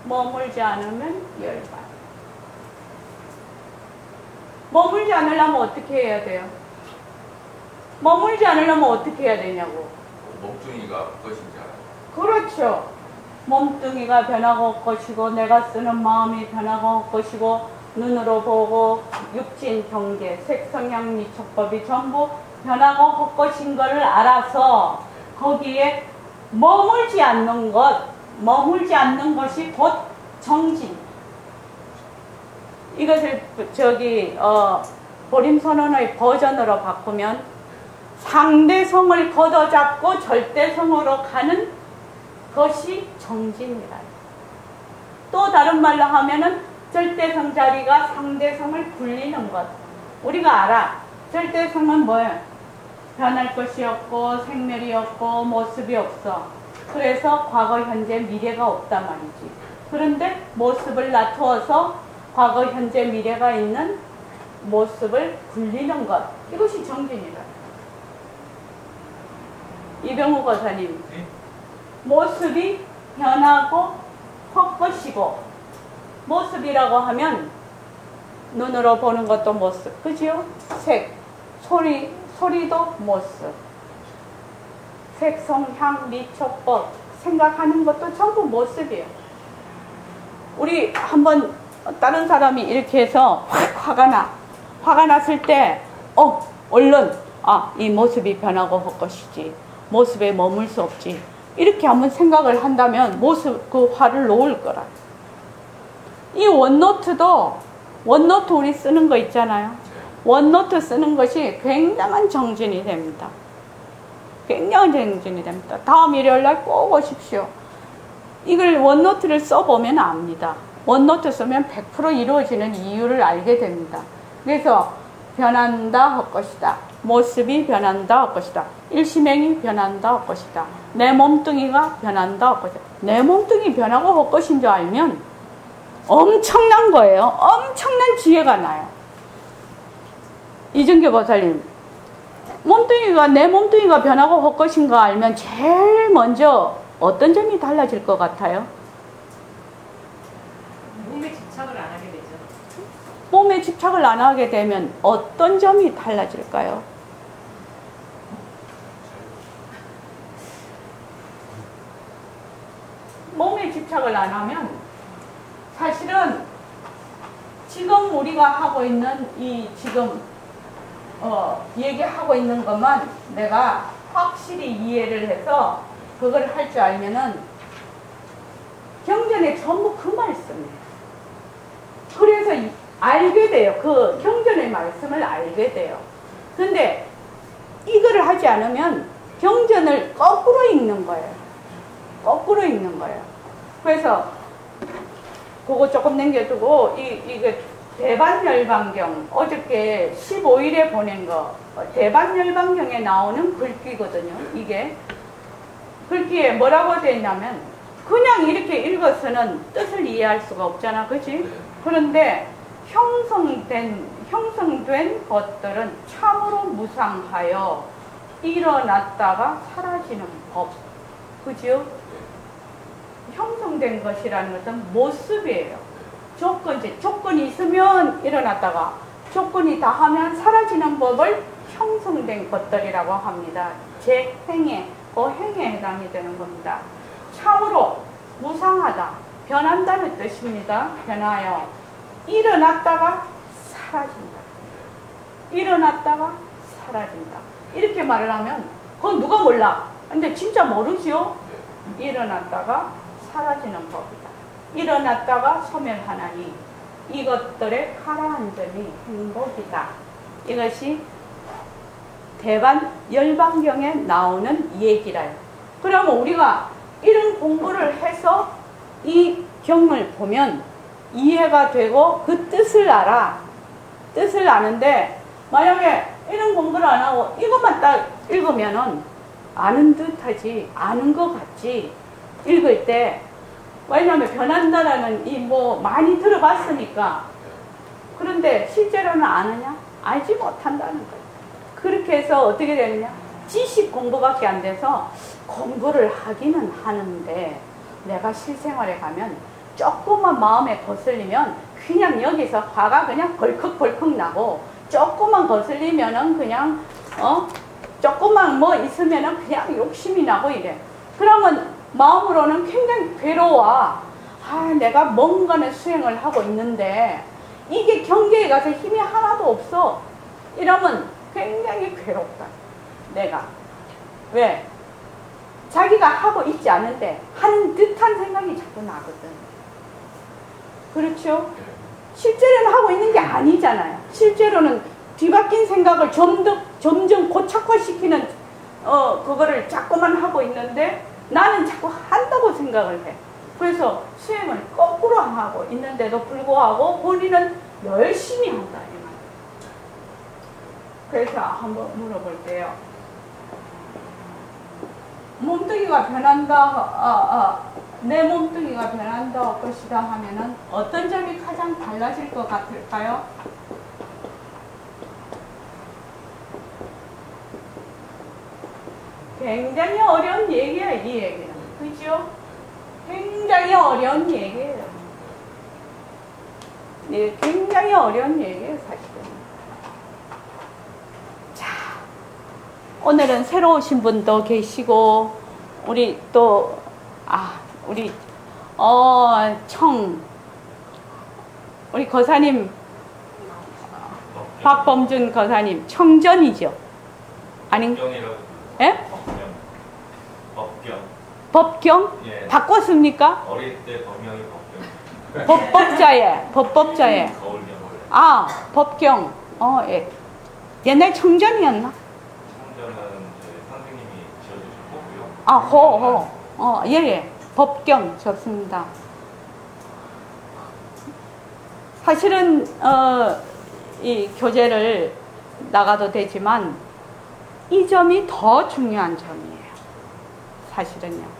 머물지 않으면 열반. 머물지 않으려면 어떻게 해야 돼요? 머물지 않으려면 어떻게 해야 되냐고. 몸뚱이가 헛것인지 알아요. 그렇죠. 몸뚱이가 변하고 헛것이고, 내가 쓰는 마음이 변하고 헛것이고, 눈으로 보고 육진 경계, 색성향 미촉법이 전부 변하고 헛것인 것을 알아서 거기에 머물지 않는 것이 곧 정진. 이것을 보림선언의 버전으로 바꾸면 상대성을 걷어잡고 절대성으로 가는 것이 정진이라. 또 다른 말로 하면은 절대성 자리가 상대성을 굴리는 것. 우리가 알아. 절대성은 뭐예요? 변할 것이 없고 생멸이 없고 모습이 없어. 그래서 과거, 현재, 미래가 없단 말이지. 그런데 모습을 놔두어서 과거, 현재, 미래가 있는 모습을 굴리는 것. 이것이 정진이다. 이병우 거사님, 모습이 변하고 헛것이고, 모습이라고 하면 눈으로 보는 것도 모습, 그죠? 색, 소리도 모습. 색성, 향, 미촉법, 생각하는 것도 전부 모습이에요. 우리 한번 다른 사람이 이렇게 해서 화가 났을 때, 얼른, 이 모습이 변하고 헛것이지. 모습에 머물 수 없지. 이렇게 한번 생각을 한다면 그 화를 놓을 거라. 이 원노트 우리 쓰는 거 있잖아요. 원노트 쓰는 것이 굉장한 정진이 됩니다. 굉장한 정진이 됩니다. 다음 일요일날 꼭 오십시오. 이걸 원노트를 써보면 압니다. 원노트 쓰면 100% 이루어지는 이유를 알게 됩니다. 그래서 변한다 헛것이다. 모습이 변한다 헛것이다. 일시맹이 변한다 헛것이다. 내 몸뚱이가 변한다 헛것이다. 내 몸뚱이 변하고 헛것인 줄 알면 엄청난 거예요. 엄청난 지혜가 나요. 이준교 보살님, 내 몸뚱이가 변하고 헛것인 거 알면 제일 먼저 어떤 점이 달라질 것 같아요? 몸에 집착을 안 하게 되죠. 몸에 집착을 안 하게 되면 어떤 점이 달라질까요? 몸에 집착을 안 하면 사실은 지금 우리가 하고 있는 얘기하고 있는 것만 내가 확실히 이해를 해서 그걸 할 줄 알면은 경전에 전부 그 말씀이에요. 그래서 알게 돼요. 그 경전의 말씀을 알게 돼요. 근데 이거를 하지 않으면 경전을 거꾸로 읽는 거예요. 거꾸로 읽는 거예요. 그래서 그거 조금 남겨두고 이게 대반열반경 어저께 15일에 보낸 거 대반열반경에 나오는 글귀거든요. 이게 글귀에 뭐라고 되어 있냐면 그냥 이렇게 읽어서는 뜻을 이해할 수가 없잖아. 그치? 그런데 형성된 것들은 참으로 무상하여 일어났다가 사라지는 법. 그죠? 형성된 것이라는 것은 모습이에요. 조건이 있으면 일어났다가 조건이 다하면 사라지는 법을 형성된 것들이라고 합니다. 제 행에, 그 행에 해당이 되는 겁니다. 참으로 무상하다, 변한다는 뜻입니다. 변하여 일어났다가 사라진다. 일어났다가 사라진다. 이렇게 말을 하면 그건 누가 몰라. 근데 진짜 모르지요. 일어났다가 사라지는 법이다. 일어났다가 소멸하나니 이것들의 가라앉음이 행복이다. 이것이 대반 열반경에 나오는 얘기라요. 그러면 우리가 이런 공부를 해서 이 경을 보면 이해가 되고 그 뜻을 알아. 뜻을 아는데 만약에 이런 공부를 안 하고 이것만 딱 읽으면은 아는 듯하지, 아는 것 같지. 읽을 때 왜냐하면 변한다라는 이 뭐 많이 들어봤으니까. 그런데 실제로는 아느냐? 알지 못한다는 거예요. 그렇게 해서 어떻게 되느냐? 지식 공부밖에 안 돼서 공부를 하기는 하는데 내가 실생활에 가면 조금만 마음에 거슬리면 그냥 여기서 화가 그냥 벌컥벌컥 나고 조금만 거슬리면은 그냥 조금만 뭐 있으면은 그냥 욕심이 나고 이래. 그러면 마음으로는 굉장히 괴로워. 내가 뭔가는 수행을 하고 있는데 이게 경계에 가서 힘이 하나도 없어. 이러면 굉장히 괴롭다. 내가. 왜? 자기가 하고 있지 않은데 하는 듯한 생각이 자꾸 나거든. 그렇죠? 실제로는 하고 있는 게 아니잖아요. 실제로는 뒤바뀐 생각을 점점 고착화시키는 그거를 자꾸만 하고 있는데 나는 자꾸 한다고 생각을 해. 그래서 수행을 거꾸로 하고 있는데도 불구하고 본인은 열심히 한다. 이 말. 그래서 한번 물어볼게요. 몸뚱이가 변한다, 내 몸뚱이가 변한다 할 것이다 하면은 어떤 점이 가장 달라질 것 같을까요? 굉장히 어려운 얘기예요, 이 얘기는. 그죠? 굉장히 어려운 얘기예요. 네, 굉장히 어려운 얘기예요, 사실은. 자, 오늘은 새로 오신 분도 계시고, 우리 또, 우리 거사님, 박범준 거사님, 청전이죠? 아닌가? 예? 법경? 예. 바꿨습니까? 어릴 때 법명이 법경. 법법자예. 거울경. 법경. 예. 옛날 청전이었나? 청전은 선생님이 지어주신 거고요. 예. 법경 좋습니다. 사실은 이 교재를 나가도 되지만 이 점이 더 중요한 점이에요. 사실은요.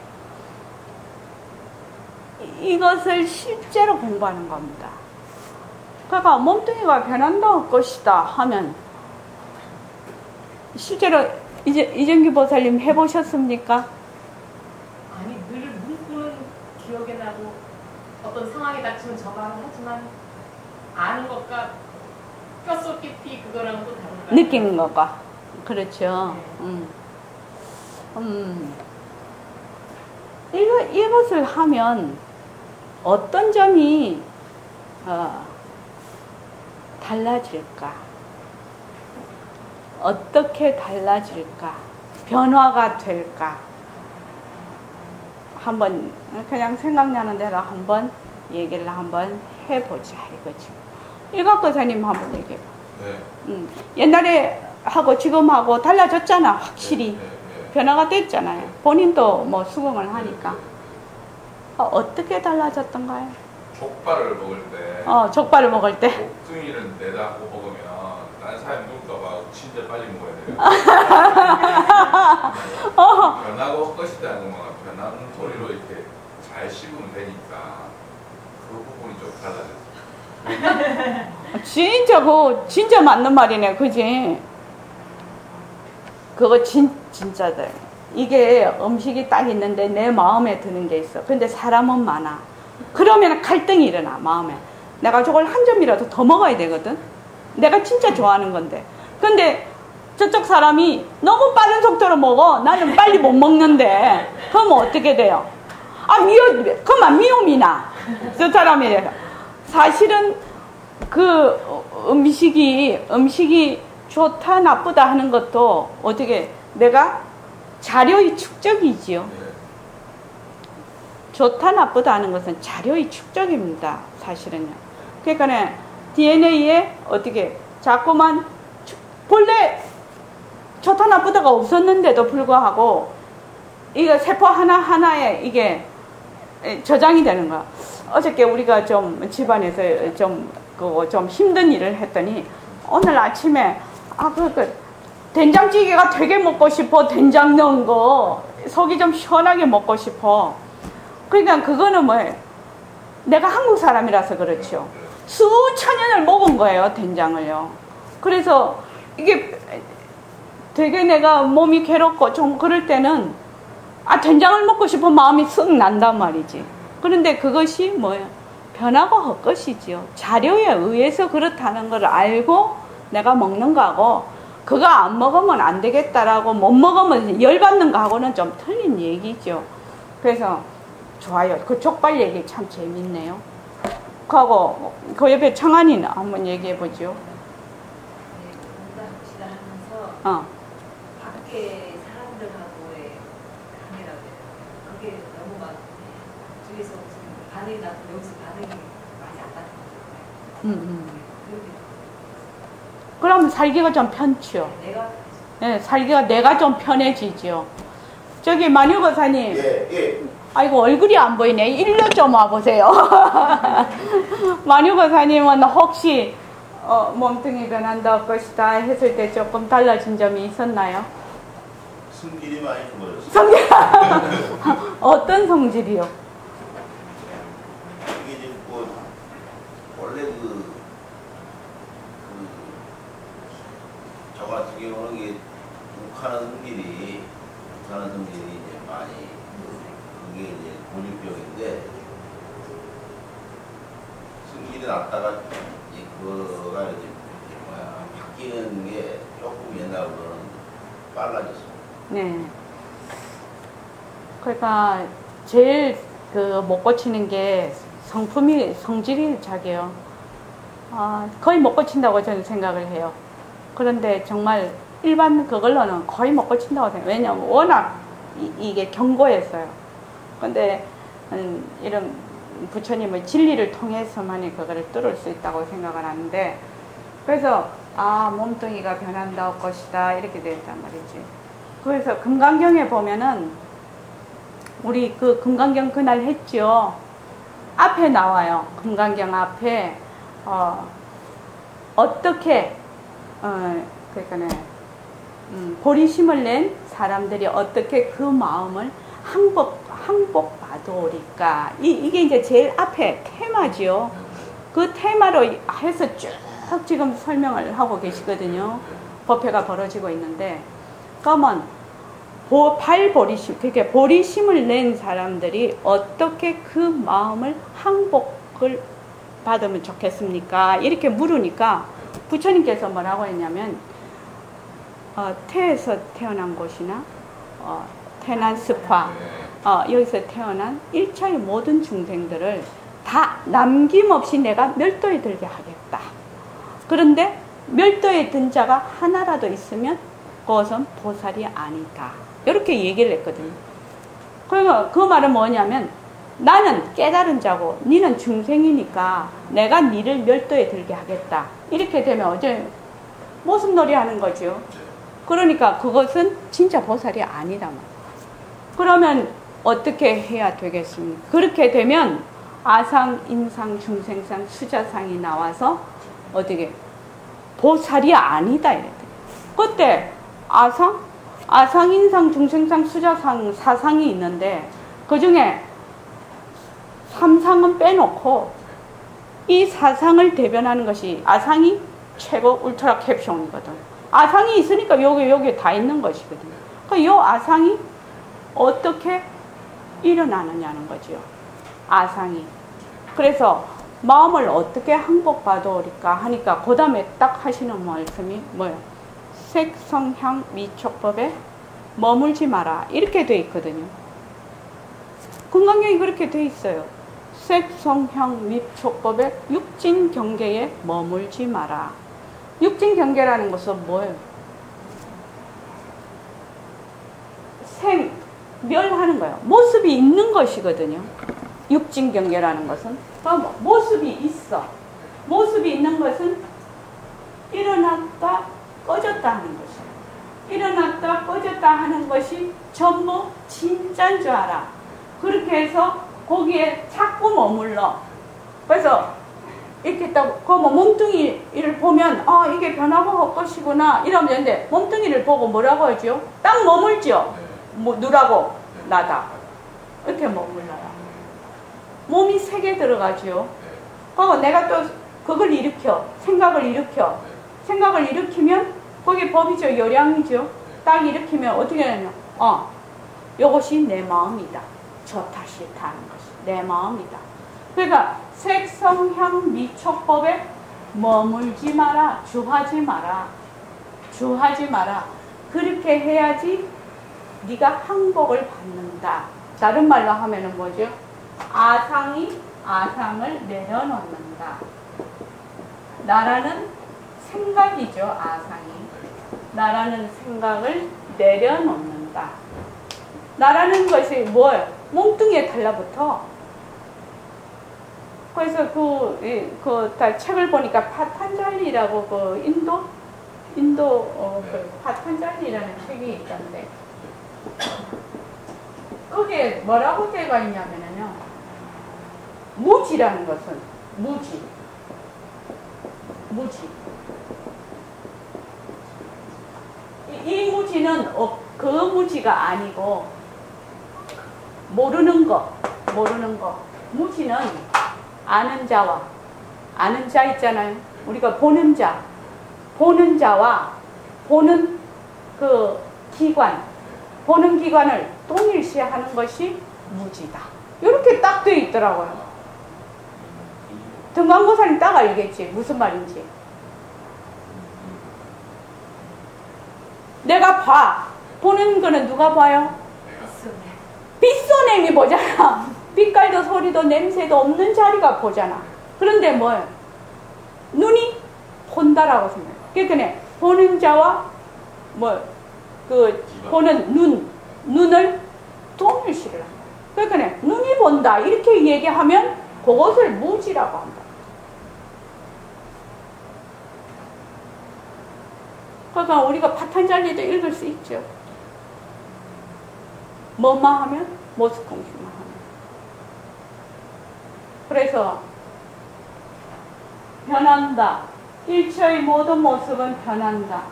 이것을 실제로 공부하는 겁니다. 그러니까 몸뚱이가 변한다고 것이다 하면 실제로 이정규 보살님 해보셨습니까? 아니, 늘 문구는 기억에 나고 어떤 상황이 닥치면 저 말을 하지만 아는 것과 뼛속 깊이 그거랑은 또 다른가? 느끼는 것과. 그렇죠. 이것을 하면 어떤 점이 달라질까? 어떻게 달라질까? 변화가 될까? 한번 그냥 생각나는 대로 한번 얘기를 한번 해보자 이거죠. 일각거사님 한번 얘기해봐. 네. 옛날에 하고 지금하고 달라졌잖아. 확실히 네. 변화가 됐잖아요. 본인도 뭐 수긍을 하니까. 어떻게 달라졌던가요? 족발을 먹을 때 족발을 먹을 때 목둥이를 내다고 먹으면 다른 사람이 먹을까봐 진짜 빨리 먹어야 돼요. 변하고 것이다는 건 변하는 소리로 이렇게 잘 씹으면 되니까 그 부분이 좀 달라졌어요. 진짜 맞는 말이네. 그지? 그거 진짜다. 이게 음식이 딱 있는데 내 마음에 드는 게 있어. 근데 사람은 많아. 그러면 갈등이 일어나, 마음에. 내가 저걸 한 점이라도 더 먹어야 되거든? 내가 진짜 좋아하는 건데. 근데 저쪽 사람이 너무 빠른 속도로 먹어. 나는 빨리 못 먹는데. 그러면 어떻게 돼요? 그만 미움이 나. 저 사람이. 사실은 그 음식이 좋다 나쁘다 하는 것도 어떻게 내가 자료의 축적이지요. 좋다 나쁘다 하는 것은 자료의 축적입니다. 사실은요. 그러니까 DNA에 어떻게 자꾸만 본래 좋다 나쁘다가 없었는데도 불구하고 이거 세포 하나하나에 이게 저장이 되는 거야. 어저께 우리가 좀 집안에서 좀 힘든 일을 했더니 오늘 아침에 된장찌개가 되게 먹고 싶어. 된장 넣은 거 속이 좀 시원하게 먹고 싶어. 그러니까 그거는 뭐예요? 내가 한국 사람이라서 그렇죠. 수천 년을 먹은 거예요, 된장을요. 그래서 이게 되게 내가 몸이 괴롭고 좀 그럴 때는 된장을 먹고 싶은 마음이 쓱 난단 말이지. 그런데 그것이 뭐예요? 변하고 헛것이지요. 자료에 의해서 그렇다는 걸 알고 내가 먹는 거하고 그거 안 먹으면 안 되겠다라고 못 먹으면 열받는 거하고는 좀 틀린 얘기죠. 그래서 좋아요. 그 족발 얘기 참 재밌네요. 그하고 그 옆에 청한이는 한번 얘기해 보죠. 네, 공부합시다 하면서 밖에 사람들하고의 관계라고 해요. 그게 너무 막 저기서 무슨 반응이 나고 여기서 반응이 많이 안 나는 거예요. 그러면 살기가 좀 편치요. 네, 살기가 내가 좀 편해지죠. 저기 만유거사님. 예. 아이고 얼굴이 안 보이네. 일로 좀 와보세요. 만유거사님은 혹시 몸뚱이 변한다 것이다 했을 때 조금 달라진 점이 있었나요? 성질이 많이 좋아졌어요. 성질 어떤 성질이요? 이게 이제 뭐 원래 저 같은 경우는 이게 욱하는 성질이 이제 많이 그게 이제 고질병인데 성질이 났다가 이제 그거가 이제 바뀌는 게 조금 옛날보다는 빨라졌어요. 네. 그러니까 제일 못 고치는 게 성질이 작아요. 거의 못 고친다고 저는 생각을 해요. 그런데 정말 일반 그걸로는 거의 못 고친다고 생각해요. 왜냐하면 워낙 이게 견고했어요. 근데 이런 부처님의 진리를 통해서만이 그거를 뚫을 수 있다고 생각을 하는데, 그래서 몸뚱이가 변한다고 것이다 이렇게 된단 말이지. 그래서 금강경에 보면은 우리 그 금강경 그날 했죠. 앞에 나와요. 금강경 앞에 어떻게 그러니까 보리심을 낸 사람들이 어떻게 그 마음을 항복받으리까. 이게 이제 제일 앞에 테마지요. 그 테마로 해서 쭉 지금 설명을 하고 계시거든요. 법회가 벌어지고 있는데, 그러면 발보리심, 그러니까 보리심을 낸 사람들이 어떻게 그 마음을 항복을 받으면 좋겠습니까? 이렇게 물으니까 부처님께서 뭐라고 했냐면, 태에서 태어난 곳이나 태난 습화, 여기서 태어난 일차의 모든 중생들을 다 남김없이 내가 멸도에 들게 하겠다. 그런데 멸도에 든 자가 하나라도 있으면 그것은 보살이 아니다. 이렇게 얘기를 했거든요. 그러니까 그 말은 뭐냐면, 나는 깨달은 자고 니는 중생이니까 내가 니를 멸도에 들게 하겠다. 이렇게 되면 어제 모습놀이 하는 거죠. 그러니까 그것은 진짜 보살이 아니다 말이야. 그러면 어떻게 해야 되겠습니까? 그렇게 되면 아상, 인상, 중생상, 수자상이 나와서 어떻게 보살이 아니다 이랬대. 그때 아상, 인상, 중생상, 수자상, 사상이 있는데 그 중에 3상은 빼놓고 이 사상을 대변하는 것이 아상이 최고 울트라 캡숑이거든. 아상이 있으니까 여기 다 있는 것이거든요. 그러니까 이 아상이 어떻게 일어나느냐는 거죠. 아상이. 그래서 마음을 어떻게 항복받으리까 하니까 그 다음에 딱 하시는 말씀이 뭐예요? 색, 성, 향, 미, 촉법에 머물지 마라. 이렇게 돼 있거든요. 금강경이 그렇게 돼 있어요. 색, 성향, 및 촉법의 육진 경계에 머물지 마라. 육진 경계라는 것은 뭐예요? 멸하는 거예요. 모습이 있는 것이거든요. 육진 경계라는 것은. 모습이 있어. 모습이 있는 것은 일어났다 꺼졌다 하는 것이에요. 일어났다 꺼졌다 하는 것이 전부 진짜인 줄 알아. 그렇게 해서 거기에 자꾸 머물러. 그래서 이렇게 딱 몸뚱이를 보면 이게 변하고 헛것이구나 이러면 되는데, 몸뚱이를 보고 뭐라고 하죠? 딱 머물죠. 누라고 나다 이렇게 머물러요. 몸이 세 개 들어가죠. 내가 또 그걸 일으켜 생각을 일으키면 거기 법이죠. 요량이죠. 딱 일으키면 어떻게 하냐면 요것이 내 마음이다. 좋다 싫다 하는 것이 내 마음이다. 그러니까 색성향 미촉법에 머물지 마라. 주하지 마라. 그렇게 해야지 네가 항복을 받는다. 다른 말로 하면은 뭐죠? 아상이 아상을 내려놓는다. 나라는 생각이죠. 아상이 나라는 생각을 내려놓는다. 나라는 것이 뭐예요? 몸뚱이에 달라붙어. 그래서 다 책을 보니까 파탄잘리라고 그 인도 파탄잘리라는 책이 있던데, 거기에 뭐라고 되어 있냐면요, 무지라는 것은 무지. 이 무지는 그 무지가 아니고 모르는 거. 무지는 아는 자 있잖아요. 우리가 보는 자와 보는 그 기관, 보는 기관을 동일시하는 것이 무지다. 이렇게 딱 되어 있더라고요. 등광고사님 딱 알겠지? 무슨 말인지. 내가 보는 거는 누가 봐요? 빛소냄이 보잖아. 빛깔도 소리도 냄새도 없는 자리가 보잖아. 그런데 뭐예요? 눈이 본다라고 생각해요. 그러니까 보는 자와 보는 눈을 동일시를 합니다. 그러니까 눈이 본다 이렇게 얘기하면 그것을 무지라고 한다. 그러니까 우리가 파탄잘리도 읽을 수 있죠. 뭐만 하면? 모습공식만 하면. 그래서 변한다. 일체의 모든 모습은 변한다.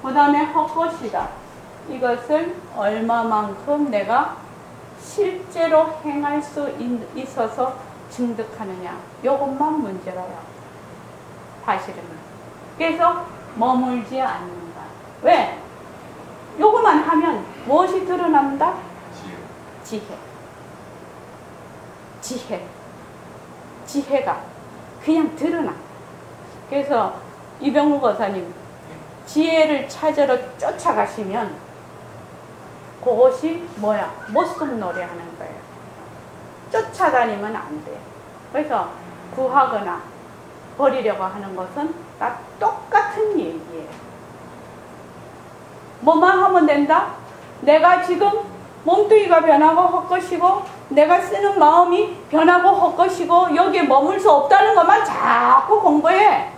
그 다음에 헛것이다. 이것을 얼마만큼 내가 실제로 행할 수 있어서 증득하느냐. 이것만 문제라요. 사실은. 그래서 머물지 않는다. 왜? 요것만 하면 무엇이 드러난다? 지혜가 그냥 드러나. 그래서 이병우 거사님, 지혜를 찾으러 쫓아가시면 그것이 뭐야? 모습 노래하는 거예요. 쫓아다니면 안 돼요. 그래서 구하거나 버리려고 하는 것은 다 똑같은 얘기예요. 뭐만 하면 된다? 내가 지금 몸뚱이가 변하고 헛것이고 내가 쓰는 마음이 변하고 헛것이고 여기에 머물 수 없다는 것만 자꾸 공부해.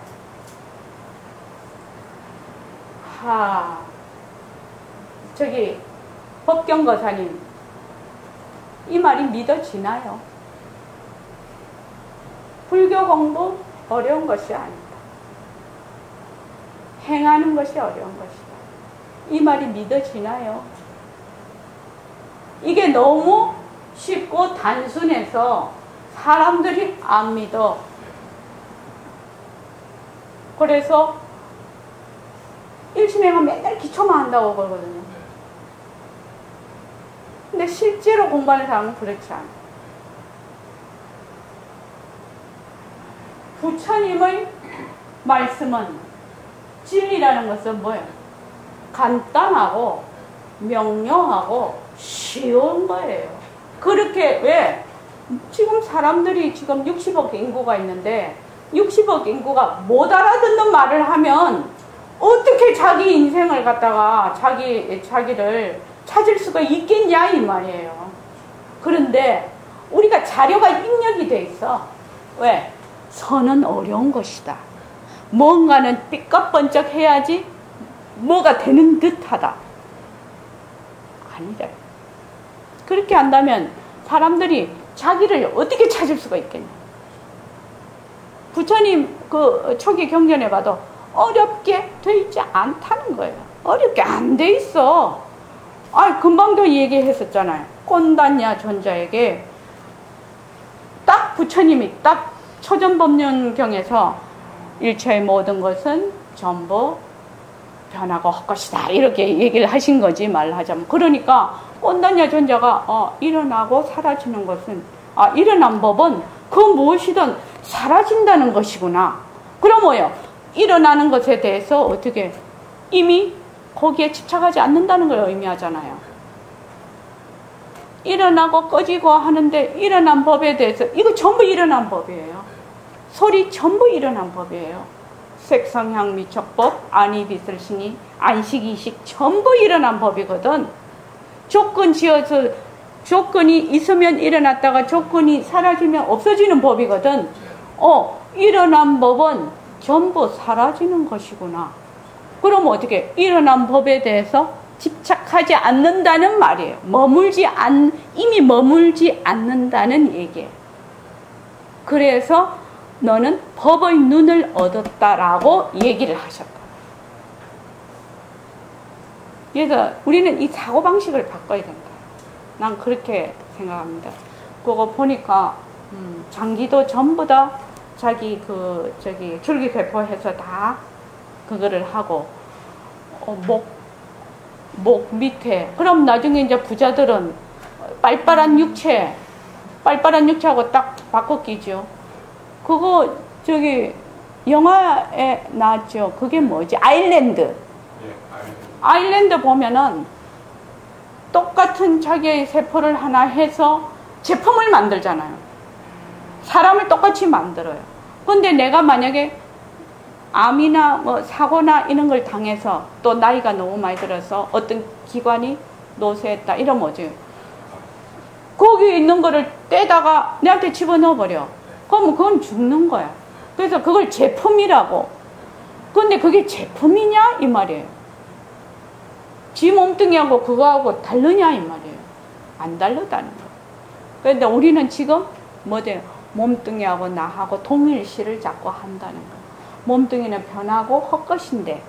저기 법경거사님, 이 말이 믿어지나요? 불교 공부 어려운 것이 아니다. 행하는 것이 어려운 것이다. 이 말이 믿어지나요? 이게 너무 쉽고 단순해서 사람들이 안 믿어. 그래서 일심행은 맨날 기초만 한다고 그러거든요. 근데 실제로 공부하는 사람은 그렇지 않아요. 부처님의 말씀은, 진리라는 것은 뭐예요? 간단하고 명료하고 쉬운 거예요. 그렇게 왜? 지금 사람들이 지금 60억 인구가 있는데 60억 인구가 못 알아듣는 말을 하면 어떻게 자기 인생을 갖다가 자기를 찾을 수가 있겠냐 이 말이에요. 그런데 우리가 자료가 입력이 돼 있어. 왜? 선은 어려운 것이다. 뭔가는 삐까번쩍 해야지 뭐가 되는 듯하다. 아니다. 그렇게 한다면 사람들이 자기를 어떻게 찾을 수가 있겠냐. 부처님 그 초기 경전에 봐도 어렵게 돼 있지 않다는 거예요. 어렵게 안 돼 있어. 금방도 얘기했었잖아요. 꼰단냐 존자에게 딱 부처님이 딱 초전법륜경에서 일체의 모든 것은 전부 변하고 헛것이다 이렇게 얘기를 하신 거지 말하자면. 그러니까 꼰단냐 존자가 일어나고 사라지는 것은 일어난 법은 그 무엇이든 사라진다는 것이구나. 그럼 뭐예요? 일어나는 것에 대해서 어떻게 이미 거기에 집착하지 않는다는 걸 의미하잖아요. 일어나고 꺼지고 하는데 일어난 법에 대해서 이거 전부 일어난 법이에요. 소리 전부 일어난 법이에요. 색성향 미촉법, 안이 빛을 신이, 안식 이식 전부 일어난 법이거든. 조건 지어서 조건이 있으면 일어났다가 조건이 사라지면 없어지는 법이거든. 일어난 법은 전부 사라지는 것이구나. 그럼 어떻게? 일어난 법에 대해서 집착하지 않는다는 말이에요. 이미 머물지 않는다는 얘기예요. 그래서 너는 법의 눈을 얻었다라고 얘기를 하셨다. 그래서 우리는 이 사고방식을 바꿔야 된다. 난 그렇게 생각합니다. 그거 보니까 장기도 전부 다 자기 줄기세포해서 다 그거를 하고 목 밑에. 그럼 나중에 이제 부자들은 빨빨한 육체하고 딱 바꿔 끼죠. 그거 영화에 나왔죠. 그게 뭐지? 아일랜드. 아일랜드 보면은 똑같은 자기의 세포를 하나 해서 제품을 만들잖아요. 사람을 똑같이 만들어요. 근데 내가 만약에 암이나 사고나 이런 걸 당해서 또 나이가 너무 많이 들어서 어떤 기관이 노쇠했다 이러면 뭐지? 거기 있는 거를 떼다가 내한테 집어넣어버려. 그러면 그건 죽는 거야. 그래서 그걸 제품이라고. 근데 그게 제품이냐 이 말이에요. 지 몸뚱이하고 그거하고 다르냐 이 말이에요. 안 다르다는 거예요. 그런데 우리는 지금 뭐돼요? 몸뚱이하고 나하고 동일시를 자꾸 한다는 거예요. 몸뚱이는 변하고 헛것인데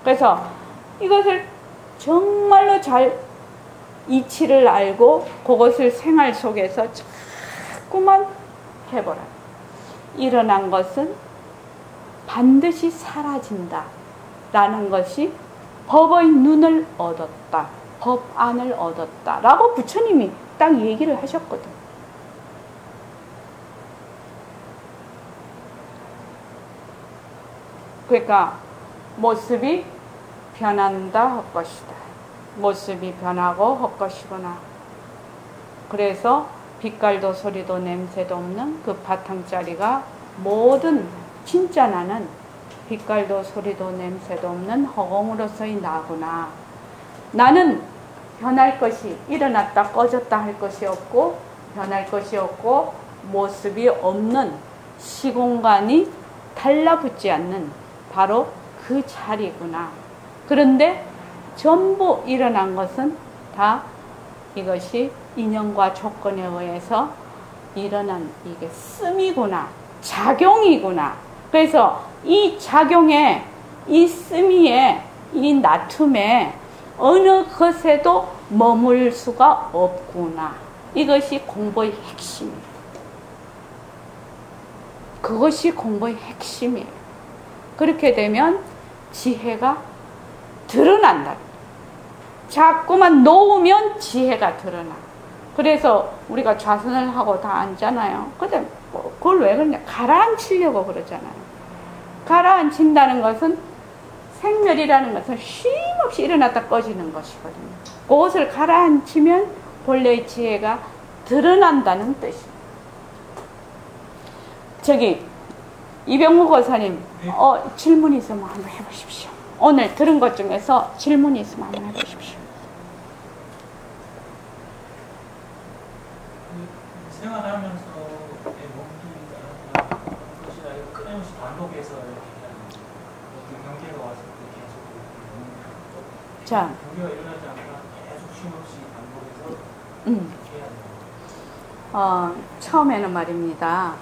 그래서 이것을 정말로 잘 이치를 알고 그것을 생활 속에서 자꾸만 해보라. 일어난 것은 반드시 사라진다 라는 것이 법의 눈을 얻었다, 법안을 얻었다 라고 부처님이 딱 얘기를 하셨거든. 그러니까 모습이 변한다 헛것이다. 모습이 변하고 헛것이구나. 그래서 빛깔도 소리도 냄새도 없는 그 바탕자리가 모든 진짜 나는 빛깔도 소리도 냄새도 없는 허공으로서의 나구나. 나는 변할 것이 일어났다 꺼졌다 할 것이 없고 변할 것이 없고 모습이 없는 시공간이 달라붙지 않는 바로 그 자리구나. 그런데 전부 일어난 것은 다 이것이 인연과 조건에 의해서 일어난 이게 씀이구나, 작용이구나. 그래서 이 작용에, 이 씀이에, 이 나툼에 어느 것에도 머물 수가 없구나. 이것이 공부의 핵심이에요. 그것이 공부의 핵심이에요. 그렇게 되면 지혜가 드러난다. 자꾸만 놓으면 지혜가 드러나. 그래서 우리가 좌선을 하고 다 앉잖아요. 근데 그걸 왜 그러냐? 가라앉히려고 그러잖아요. 가라앉힌다는 것은 생멸이라는 것은 쉼없이 일어났다 꺼지는 것이거든요. 그것을 가라앉히면 본래의 지혜가 드러난다는 뜻입니다. 저기 이병무 고사님, 질문 있으면 한번 해보십시오. 오늘 들은 것 중에서 질문이 있으면 한번 해보십시오. 생활하면서 몸뚱이가 것이라 끊임없이 반복해서 이렇게 경계가 왔을 때 계속 자, 경계가 일어나지 않고 계속 쉼없이 반복해서 해야 돼요. 처음에는 말입니다.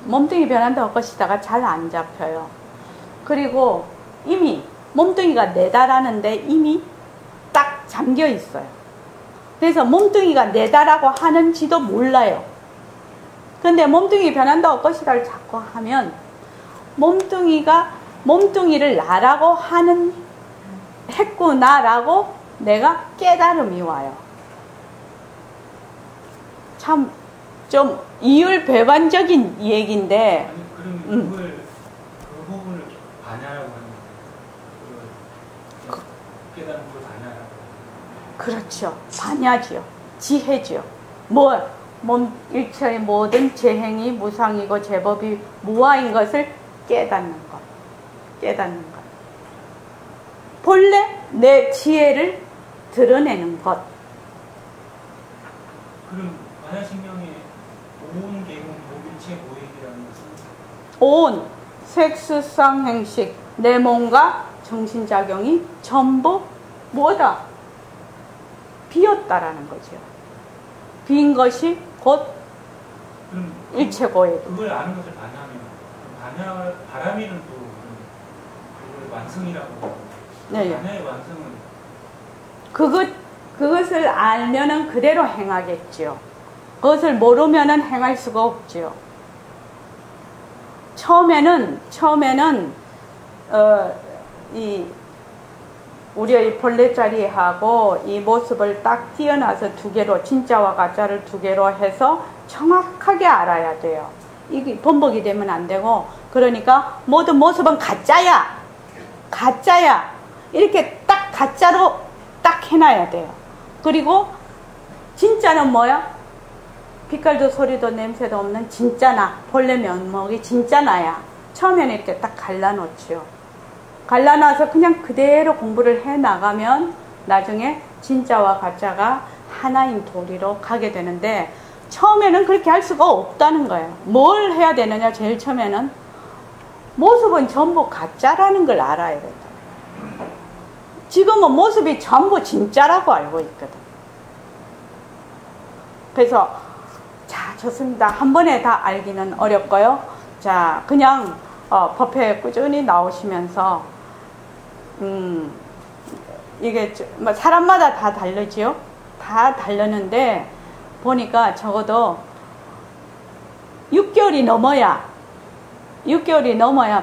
몸뚱이 변한다고 것이다가 잘 안 잡혀요. 그리고 이미 몸뚱이가 내다라는데 이미 딱 잠겨 있어요. 그래서 몸뚱이가 내다라고 하는지도 몰라요. 근데 몸뚱이 변한다고 것이다를 자꾸 하면 몸뚱이를 나라고 했구나라고 내가 깨달음이 와요. 참 좀 이율배반적인 얘기인데. 아니 그럼 그 부분을 반야라고 하는 거예요. 깨달은 걸 반야라고. 그렇죠. 반야지요. 지혜지요. 일체의 모든 재행이 무상이고 제법이 무아인 것을 깨닫는 것. 깨닫는 것. 본래 내 지혜를 드러내는 것. 그럼 반야신경의 온 계공 모일체 고액이라는 것은 온 색수상 행식 내 몸과 정신작용이 전부 뭐다? 비었다라는 거죠. 빈 것이 곧 일체 고액. 그걸 아는 것을 반야하면 바람이는 또 그걸 완성이라고. 네. 반야의 완성은 그것을 알면은 그대로 행하겠지요. 그것을 모르면은 행할 수가 없지요. 처음에는 우리의 본래 자리하고 이 모습을 딱 띄어놔서 두 개로, 진짜와 가짜를 두 개로 해서 정확하게 알아야 돼요. 이게 번복이 되면 안 되고, 그러니까 모든 모습은 가짜야. 이렇게 딱 가짜로 딱 해놔야 돼요. 그리고 진짜는 뭐야? 빛깔도 소리도 냄새도 없는 진짜 나, 본래 면목이 진짜 나야. 처음에는 이렇게 딱 갈라놓지요. 갈라놔서 그냥 그대로 공부를 해나가면 나중에 진짜와 가짜가 하나인 도리로 가게 되는데, 처음에는 그렇게 할 수가 없다는 거예요. 뭘 해야 되느냐? 제일 처음에는 모습은 전부 가짜라는 걸 알아야 된다. 지금은 모습이 전부 진짜라고 알고 있거든. 그래서 자, 좋습니다. 한 번에 다 알기는 어렵고요. 자, 그냥 법회에 꾸준히 나오시면서 이게 뭐 사람마다 다 다르지요. 다 다르는데 보니까 적어도 6개월이 넘어야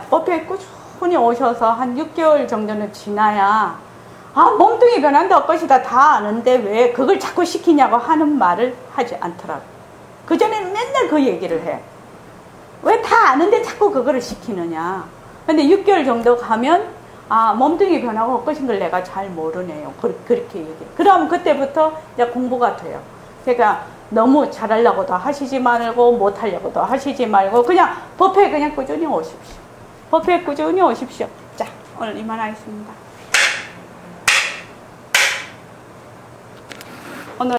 법회에 꾸준히 오셔서 한 6개월 정도는 지나야 몸뚱이 변한다고 것이다 다 아는데 왜 그걸 자꾸 시키냐고 하는 말을 하지 않더라고요. 그전에는 맨날 그 얘기를 해. 왜 다 아는데 자꾸 그거를 시키느냐. 근데 6개월 정도 가면 몸뚱이 변하고 헛것인 걸 내가 잘 모르네요. 그렇게 얘기해. 그럼 그때부터 이제 공부가 돼요. 그러니까 너무 잘하려고도 하시지 말고 못하려고도 하시지 말고 그냥 법회에 그냥 꾸준히 오십시오. 법회에 꾸준히 오십시오. 자, 오늘 이만하겠습니다.